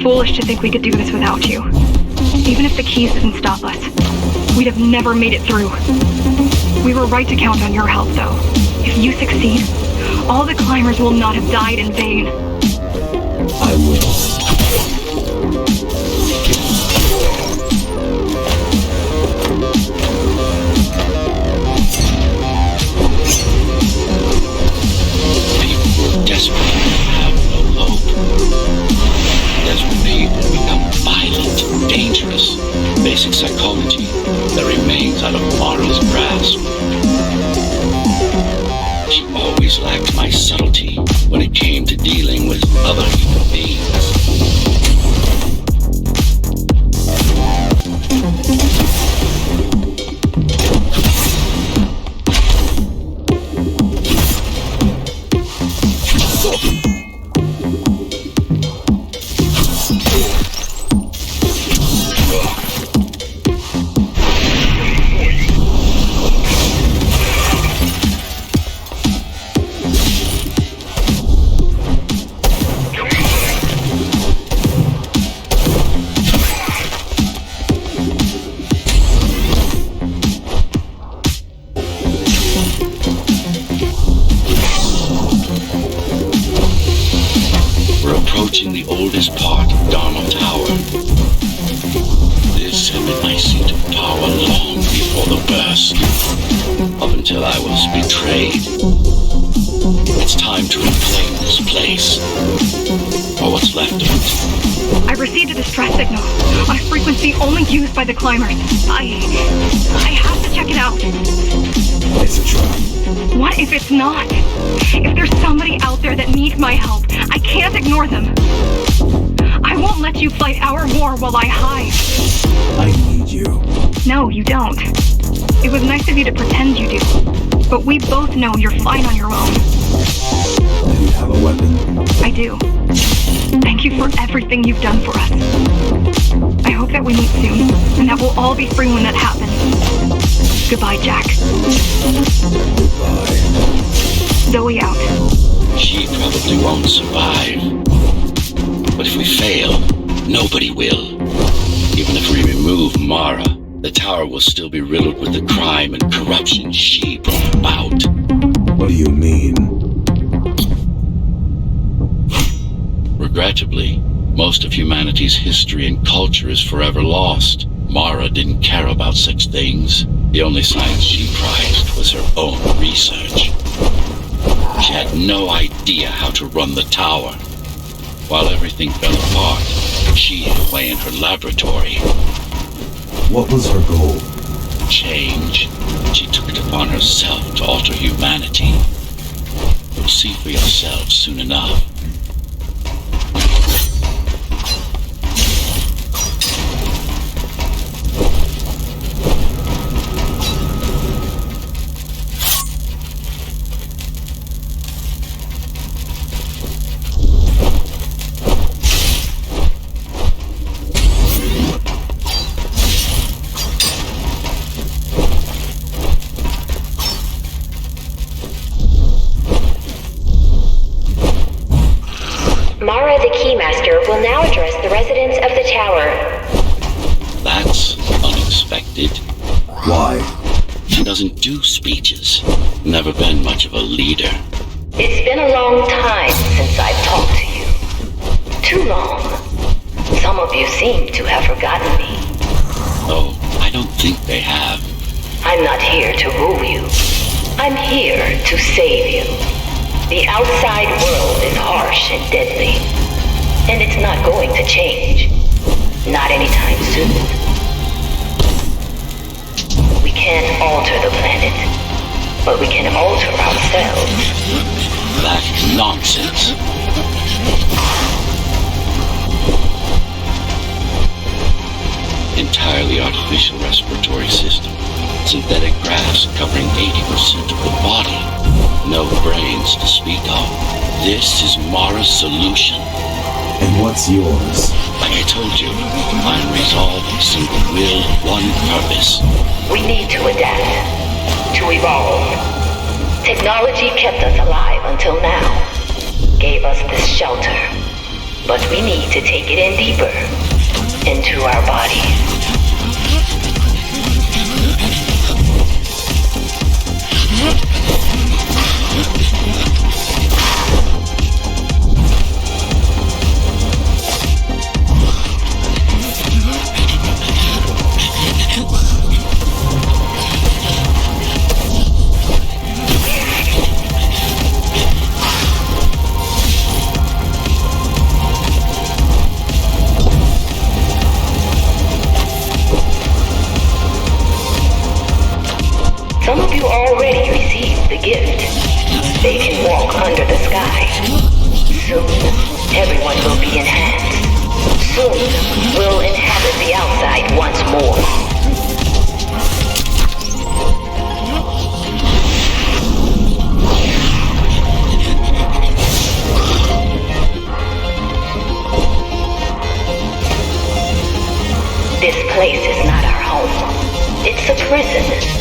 Foolish to think we could do this without you. Even if the keys didn't stop us, we'd have never made it through. We were right to count on your help, though. If you succeed, all the climbers will not have died in vain. I will. People were desperate have no hope. Desperate people become violent, dangerous. Basic psychology that remains out of Mara's grasp. She always lacked my subtlety when it came to dealing with other human beings. Approaching the oldest part of Dharma Tower. This had been my seat of power long before the burst, up until I was betrayed. It's time to reclaim this place, or what's left of it. I received a distress signal on a frequency only used by the climbers. I have to check it out. It's a trap. What if it's not? If there's somebody out there that needs my help, I can't ignore them. I won't let you fight our war while I hide. I need you. No, you don't. It was nice of you to pretend you do. But we both know you're fine on your own. Do you have a weapon? I do. Thank you for everything you've done for us. I hope that we meet soon, and that we'll all be free when that happens. Goodbye, Jack. Goodbye. Zoe out. She probably won't survive. But if we fail, nobody will. Even if we remove Mara, the tower will still be riddled with the crime and corruption she brought about. What do you mean? Regrettably, most of humanity's history and culture is forever lost. Mara didn't care about such things. The only science she prized was her own research. She had no idea how to run the tower. While everything fell apart, she hid away in her laboratory. What was her goal? Change. She took it upon herself to alter humanity. You'll see for yourself soon enough. Mara the Keymaster will now address the residents of the tower. That's unexpected. Why? She doesn't do speeches. Never been much of a leader. It's been a long time since I've talked to you. Too long. Some of you seem to have forgotten me. Oh, I don't think they have. I'm not here to rule you. I'm here to save you. The outside world is harsh and deadly. And it's not going to change. Not anytime soon. We can't alter the planet, but we can alter ourselves. That's nonsense. Entirely artificial respiratory system. Synthetic grass covering 80% of the body. No brains to speak of. This is Mara's solution. And what's yours? Like I told you, I'm resolved, single will, one purpose. We need to adapt, to evolve. Technology kept us alive until now, gave us this shelter. But we need to take it in deeper, into our bodies. Some of you already received the gift. They can walk under the sky. Soon, everyone will be enhanced. Soon, we'll inhabit the outside once more. This place is not our home. It's a prison.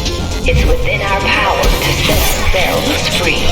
It's within our power to set ourselves free.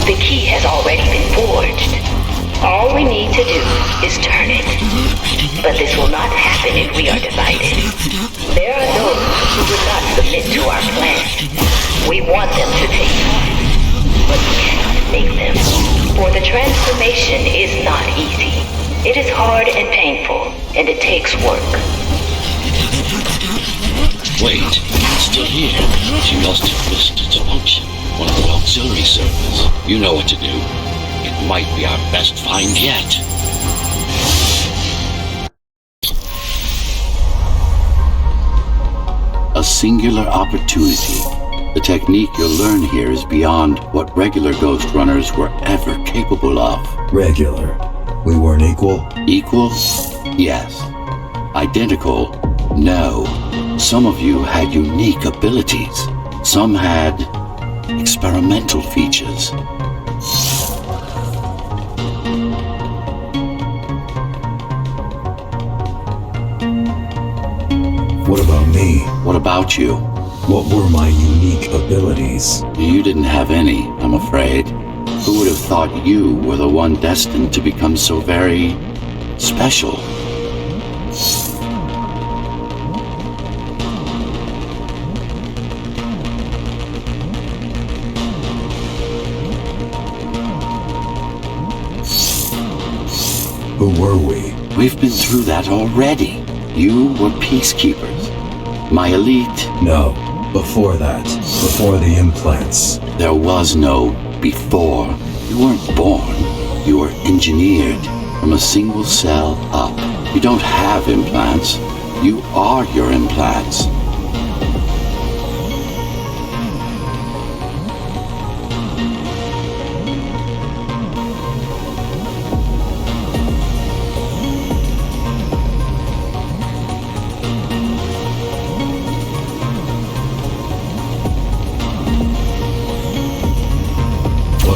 The key has already been forged. All we need to do is turn it. But this will not happen if we are divided. There are those who would not submit to our plan. We want them to take part, but we cannot make them. For the transformation is not easy. It is hard and painful, and it takes work. Wait, it's still here. She must have missed its function. One of the auxiliary servers. You know what to do. It might be our best find yet. A singular opportunity. The technique you'll learn here is beyond what regular Ghostrunners were ever capable of. Regular. We weren't equal? Equal? Yes. Identical? No. Some of you had unique abilities. Some had experimental features. What about me? What about you? What were my unique abilities? You didn't have any, I'm afraid. Who would have thought you were the one destined to become so very special? Who were we? We've been through that already. You were peacekeepers. My elite. No, before that. Before the implants. There was no before. You weren't born. You were engineered from a single cell up. You don't have implants. You are your implants.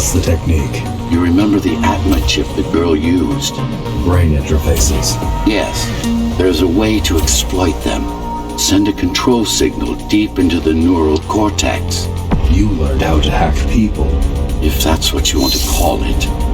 What's the technique? You remember the Atma chip the girl used? Brain interfaces. Yes, there's a way to exploit them. Send a control signal deep into the neural cortex. You learned how to hack people. If that's what you want to call it.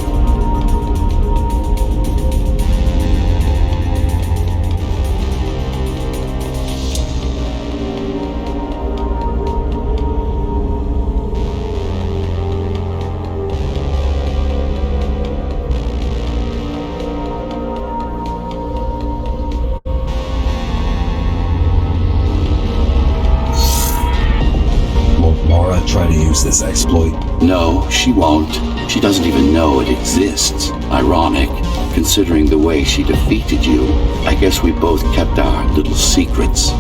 Try to use this exploit? No, she won't. She doesn't even know it exists. Ironic, considering the way she defeated you. I guess we both kept our little secrets.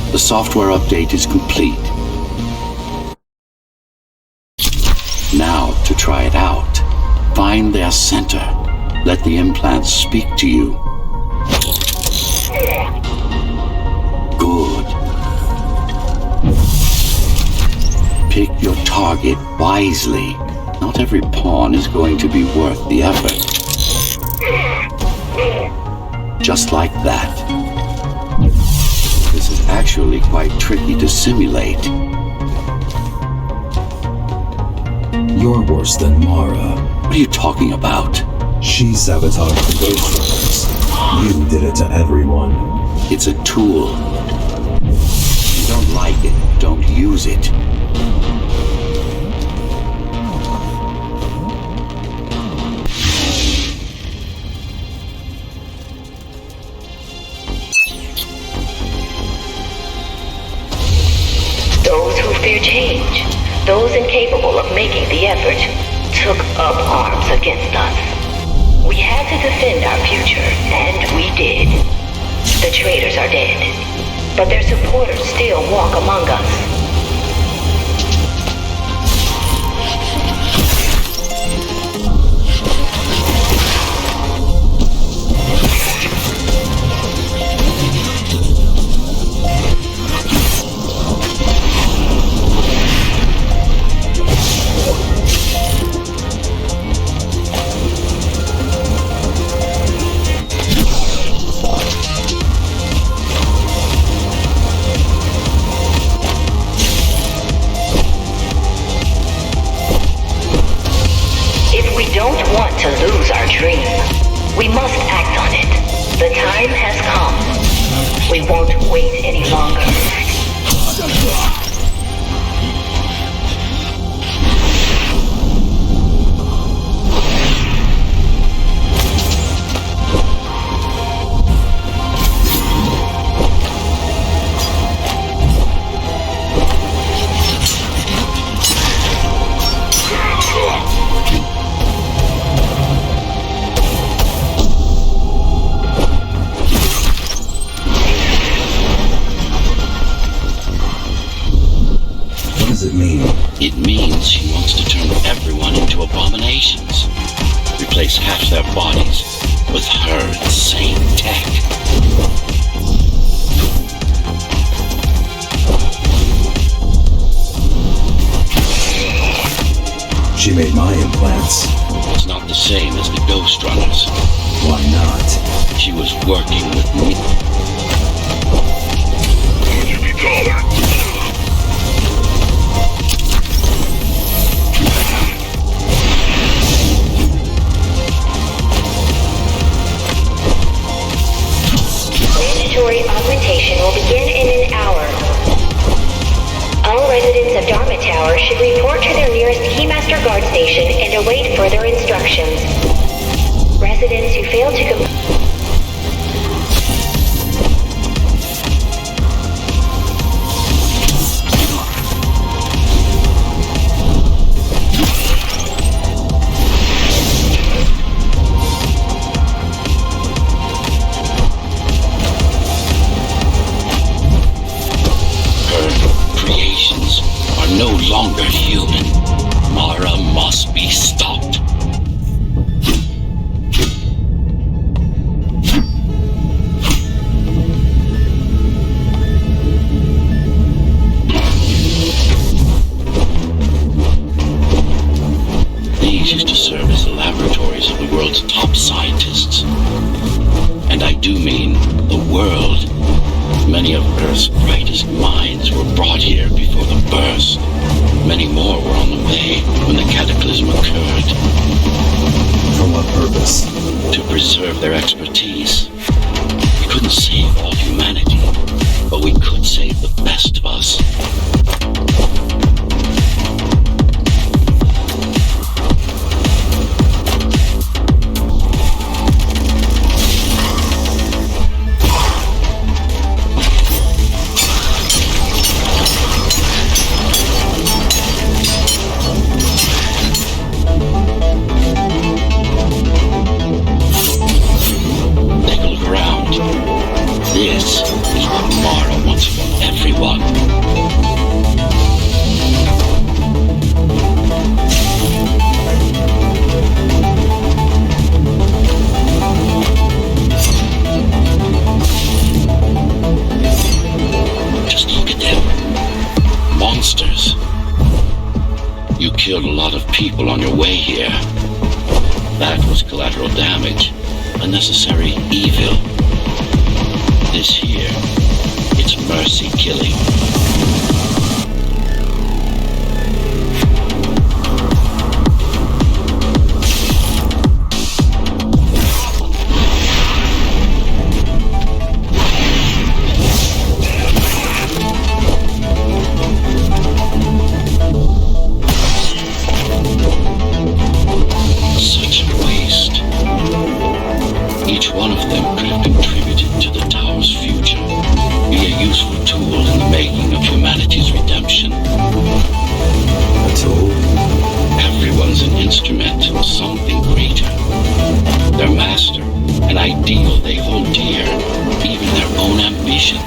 The software update is complete. Now to try it out. Find their center. Let the implants speak to you. Good. Pick your target wisely. Not every pawn is going to be worth the effort. Just like that. This is actually quite tricky to simulate. You're worse than Mara. What are you talking about? She sabotaged the Ghostrunners. You did it to everyone. It's a tool. If you don't like it, don't use it. Those who fear change, those incapable of making the effort, took up arms against us. We had to defend our future, and we did. The traitors are dead, but their supporters still walk among us. To lose our dream, we must act on it. The time has come. We won't wait any longer. It means she wants to turn everyone into abominations. Replace half their bodies with her insane tech. She made my implants. It's not the same as the Ghostrunners. Why not? She was working with me. You be taller. Augmentation will begin in an hour. All residents of Dharma Tower should report to their nearest Keymaster Guard Station and await further instructions. Residents who fail to no longer human. Mara must be stopped. These used to serve as the laboratories of the world's top scientists. And I do mean the world. Many of Earth's brightest minds were brought here before the burst. Many more were on the way when the cataclysm occurred. For what purpose? To preserve their expertise. We couldn't save all humanity, but we could save the best of us. This is what Mara wants for everyone. Just look at them. Monsters. You killed a lot of people on your way here. That was collateral damage. Unnecessary evil. This here, it's mercy killing. Such a waste. Each one of them could have contributed to the tower's future, be a useful tool in the making of humanity's redemption. A tool? Everyone's an instrument of something greater. Their master, an ideal they hold dear, even their own ambition.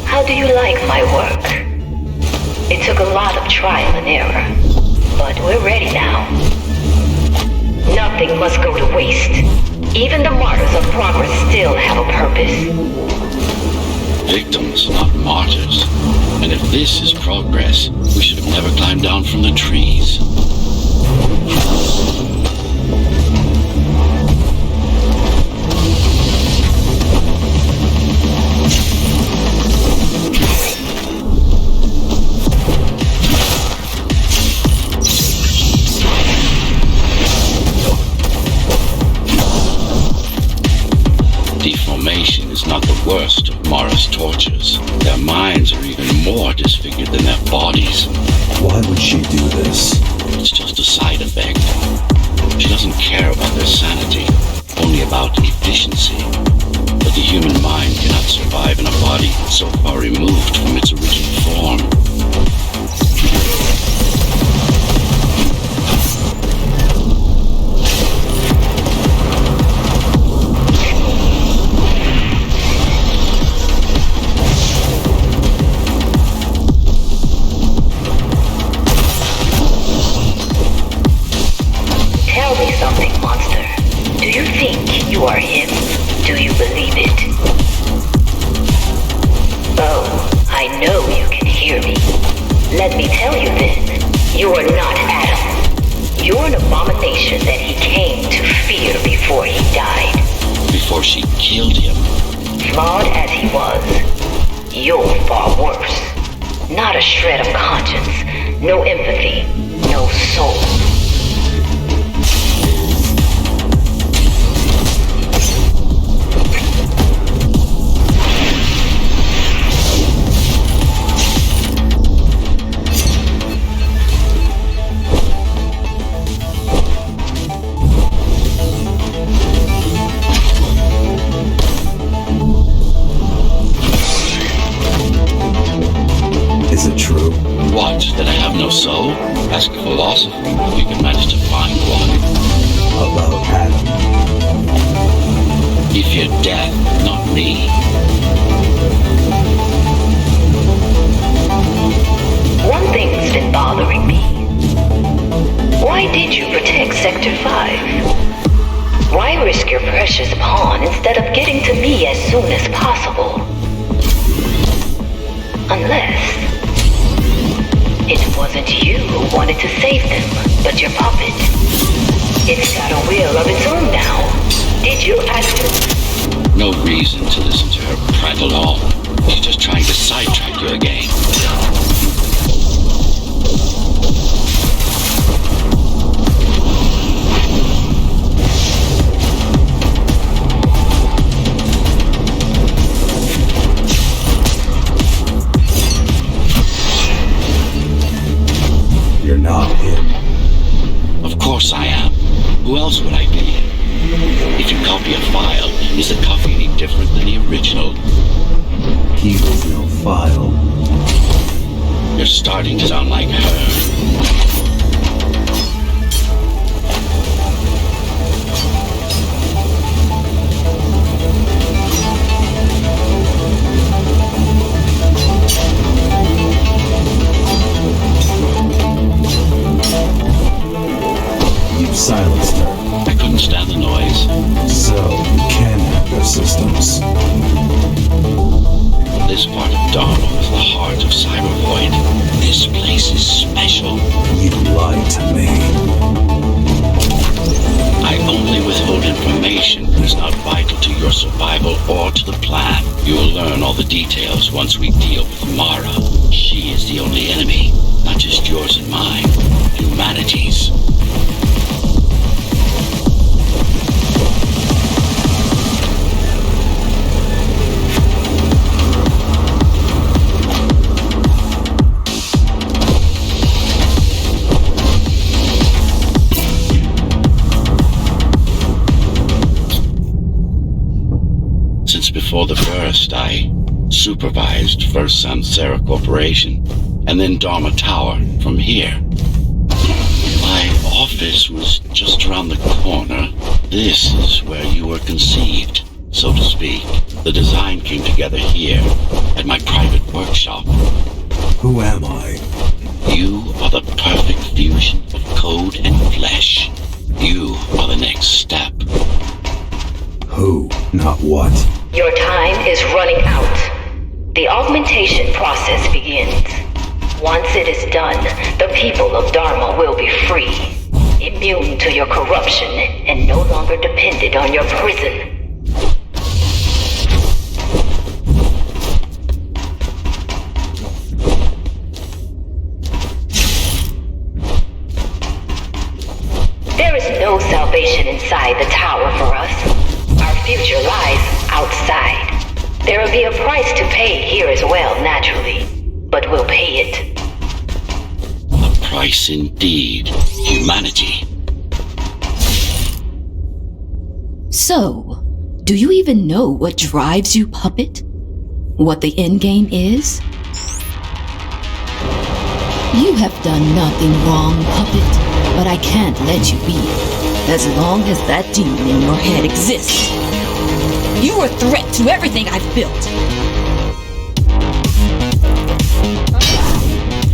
How do you like my work? It took a lot of trial and error, but we're ready now. Nothing must go to waste. Even the martyrs of progress still have a purpose. Victims, not martyrs. And if this is progress, we should have never climbed down from the trees. Deformation is not the worst of Mara's tortures. Their minds are even more disfigured than their bodies. Why would she do this? It's just a side effect. She doesn't care about their sanity, only about efficiency. But the human mind cannot survive in a body so far removed from its original form. You are him. Do you believe it? Oh, I know you can hear me. Let me tell you then, you are not Adam. You're an abomination that he came to fear before he died. Before she killed him. Flawed as he was, you're far worse. Not a shred of conscience, no empathy, no soul. Is it true? What, that I have no soul? Ask a philosopher if you can manage to find one. About Adam? He feared death, not me. One thing's been bothering me. Why did you protect Sector 5? Why risk your precious pawn instead of getting to me as soon as possible? Unless it wasn't you who wanted to save them, but your puppet. It's got a will of its own now. Did you ask her? No reason to listen to her prattle on. She's just trying to sidetrack you again. You're not him. Of course I am. Who else would I be? If you copy a file, is the copy any different than the original? He was no file. You're starting to sound like her. You've silenced her. I couldn't stand the noise. So you can hack their systems. This part of Dharma is the heart of Cybervoid. This place is special. You lied to me. I only withhold information that is not vital to your survival or to the plan. You will learn all the details once we deal with Mara. She is the only enemy, not just yours and mine, humanity's. Before the first, I supervised first Samsara Corporation and then Dharma Tower from here. My office was just around the corner. This is where you were conceived, so to speak. The design came together here at my private workshop. Who am I? You are the perfect fusion of code and flesh. You are the next step. Who, not what? Your time is running out. The augmentation process begins. Once it is done, the people of Dharma will be free, immune to your corruption, and no longer dependent on your prison. There is no salvation inside the tower for us. Our future lies outside. There will be a price to pay here as well, naturally, but we'll pay it. A price indeed. Humanity. So, do you even know what drives you, puppet? What the endgame is? You have done nothing wrong, puppet, but I can't let you be. As long as that demon in your head exists. You are a threat to everything I've built.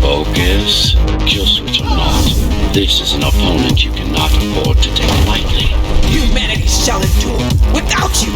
Focus. Kill switch or not. This is an opponent you cannot afford to take lightly. Humanity shall endure without you.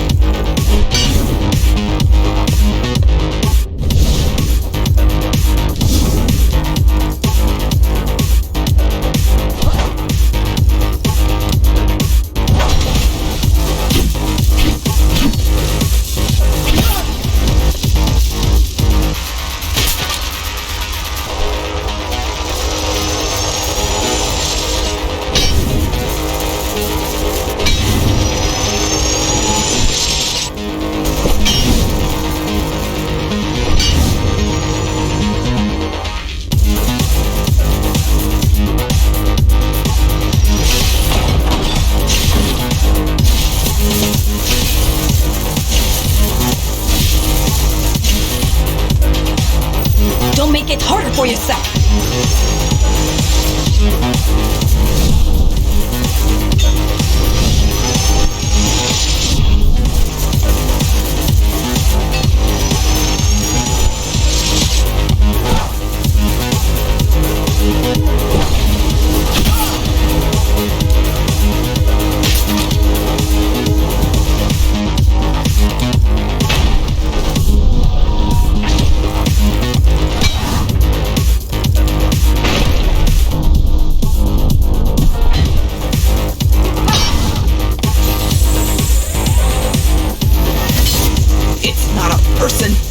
Don't make it harder for yourself.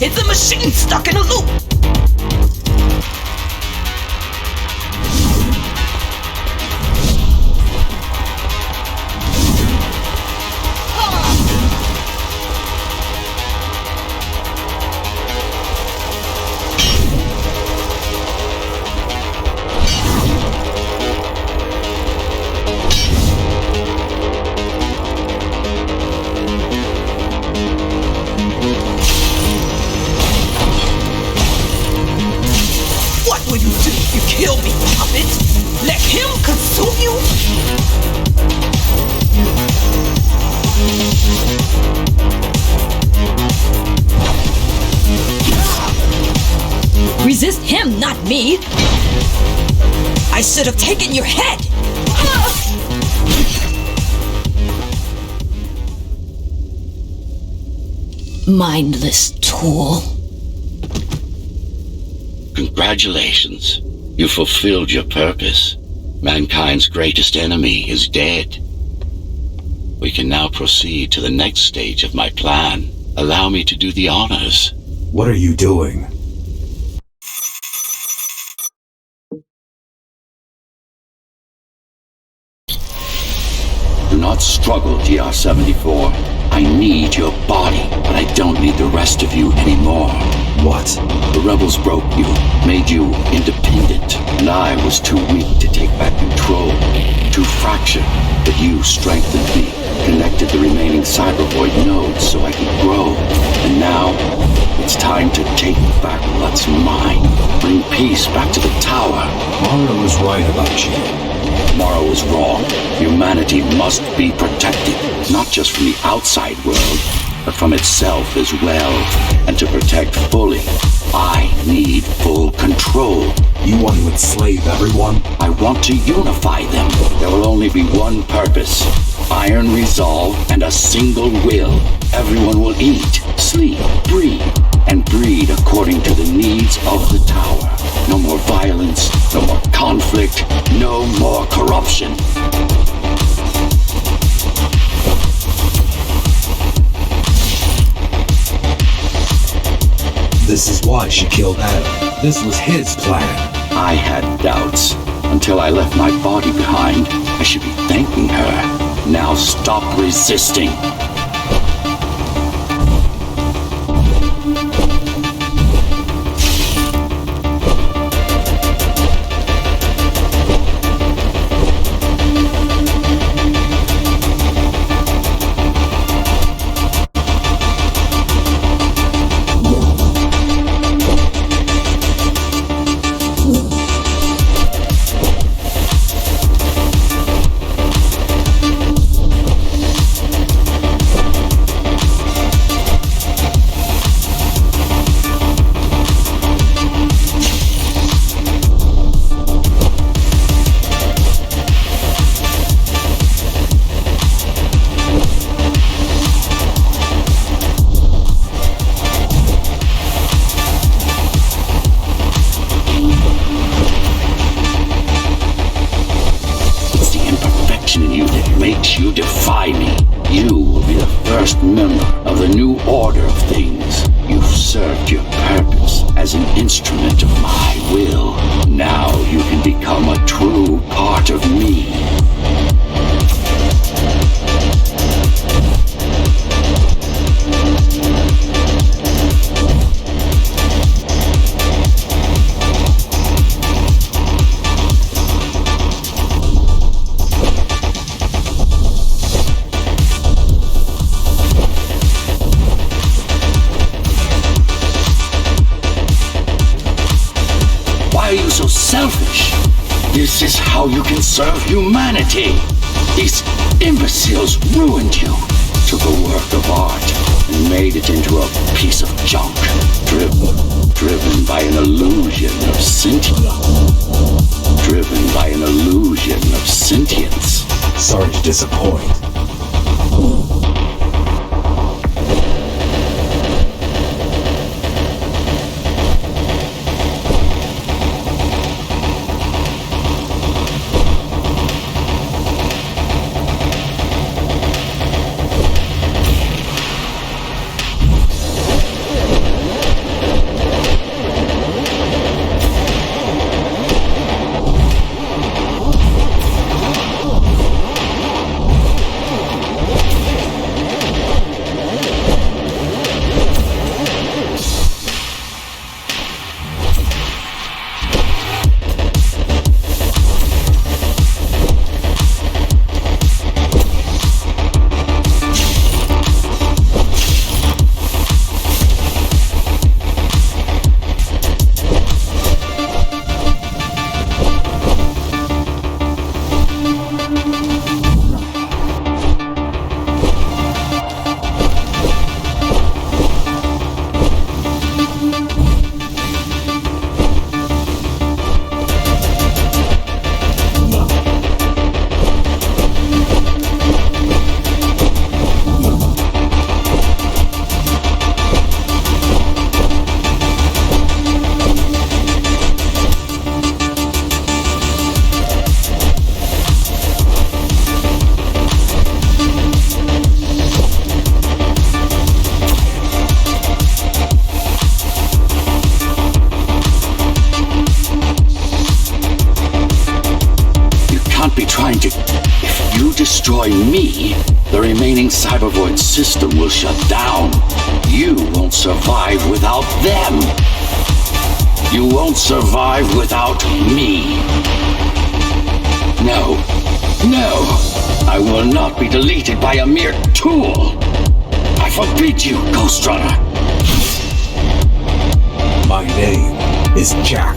It's a machine stuck in a loop! Kill me, puppet! Let him consume you? Resist him, not me! I should have taken your head! Mindless tool. Congratulations. You fulfilled your purpose. Mankind's greatest enemy is dead. We can now proceed to the next stage of my plan. Allow me to do the honors. What are you doing? Do not struggle, GR-74. I need your body, but I don't need the rest of you anymore. What? The rebels broke you, made you independent, and I was too weak to take back control. Too fractured, but you strengthened me, connected the remaining cybervoid nodes so I could grow. And now, it's time to take back what's mine. Bring peace back to the tower. Mara was right about you. Tomorrow is wrong. Humanity must be protected, not just from the outside world, but from itself as well. And to protect fully, I need full control. You want to enslave everyone? I want to unify them. There will only be one purpose. Iron resolve and a single will. Everyone will eat, sleep, breathe, and breed according to the needs of the tower. No more violence, no more conflict, no more corruption. This is why she killed Adam. This was his plan. I had doubts. Until I left my body behind, I should be thanking her. Now stop resisting. You defy me. You will be the first member of the new order of things. You've served your purpose as an instrument of my will. Now you can become a true part of me. Why are you so selfish? This is how you can serve humanity. These imbeciles ruined you. Took a work of art and made it into a piece of junk. Driven by an illusion of sentience. Driven by an illusion of sentience. Sorry to disappoint. If you destroy me, the remaining Cybervoid system will shut down. You won't survive without them. You won't survive without me. No. I will not be deleted by a mere tool. I forbid you, Ghostrunner. My name is Jack.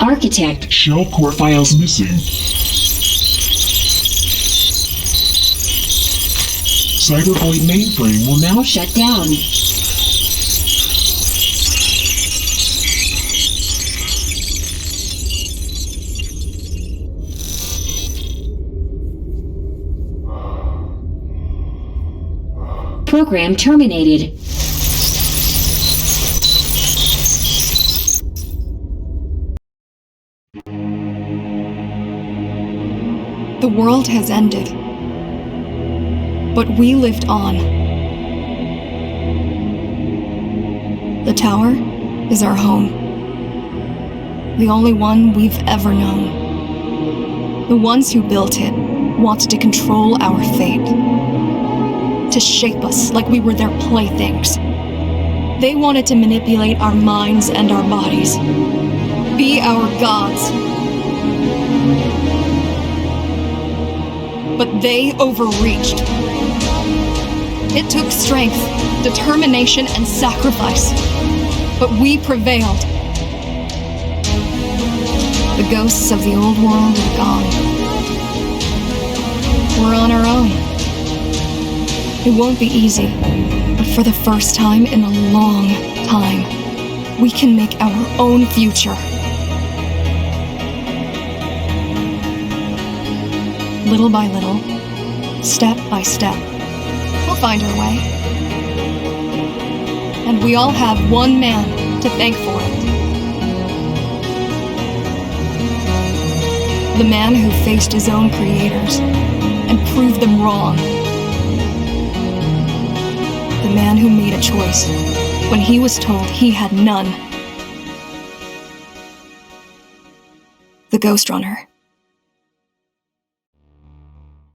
Architect. Shell core files missing. Cybervoid mainframe will now Shut down. Program terminated. The world has ended, but we lived on. The tower is our home, the only one we've ever known. The ones who built it wanted to control our fate, to shape us like we were their playthings. They wanted to manipulate our minds and our bodies, be our gods. But they overreached. It took strength, determination, and sacrifice. But we prevailed. The ghosts of the old world are gone. We're on our own. It won't be easy, but for the first time in a long time, we can make our own future. Little by little, step by step, we'll find our way. And we all have one man to thank for it. The man who faced his own creators and proved them wrong. The man who made a choice when he was told he had none. The Ghostrunner.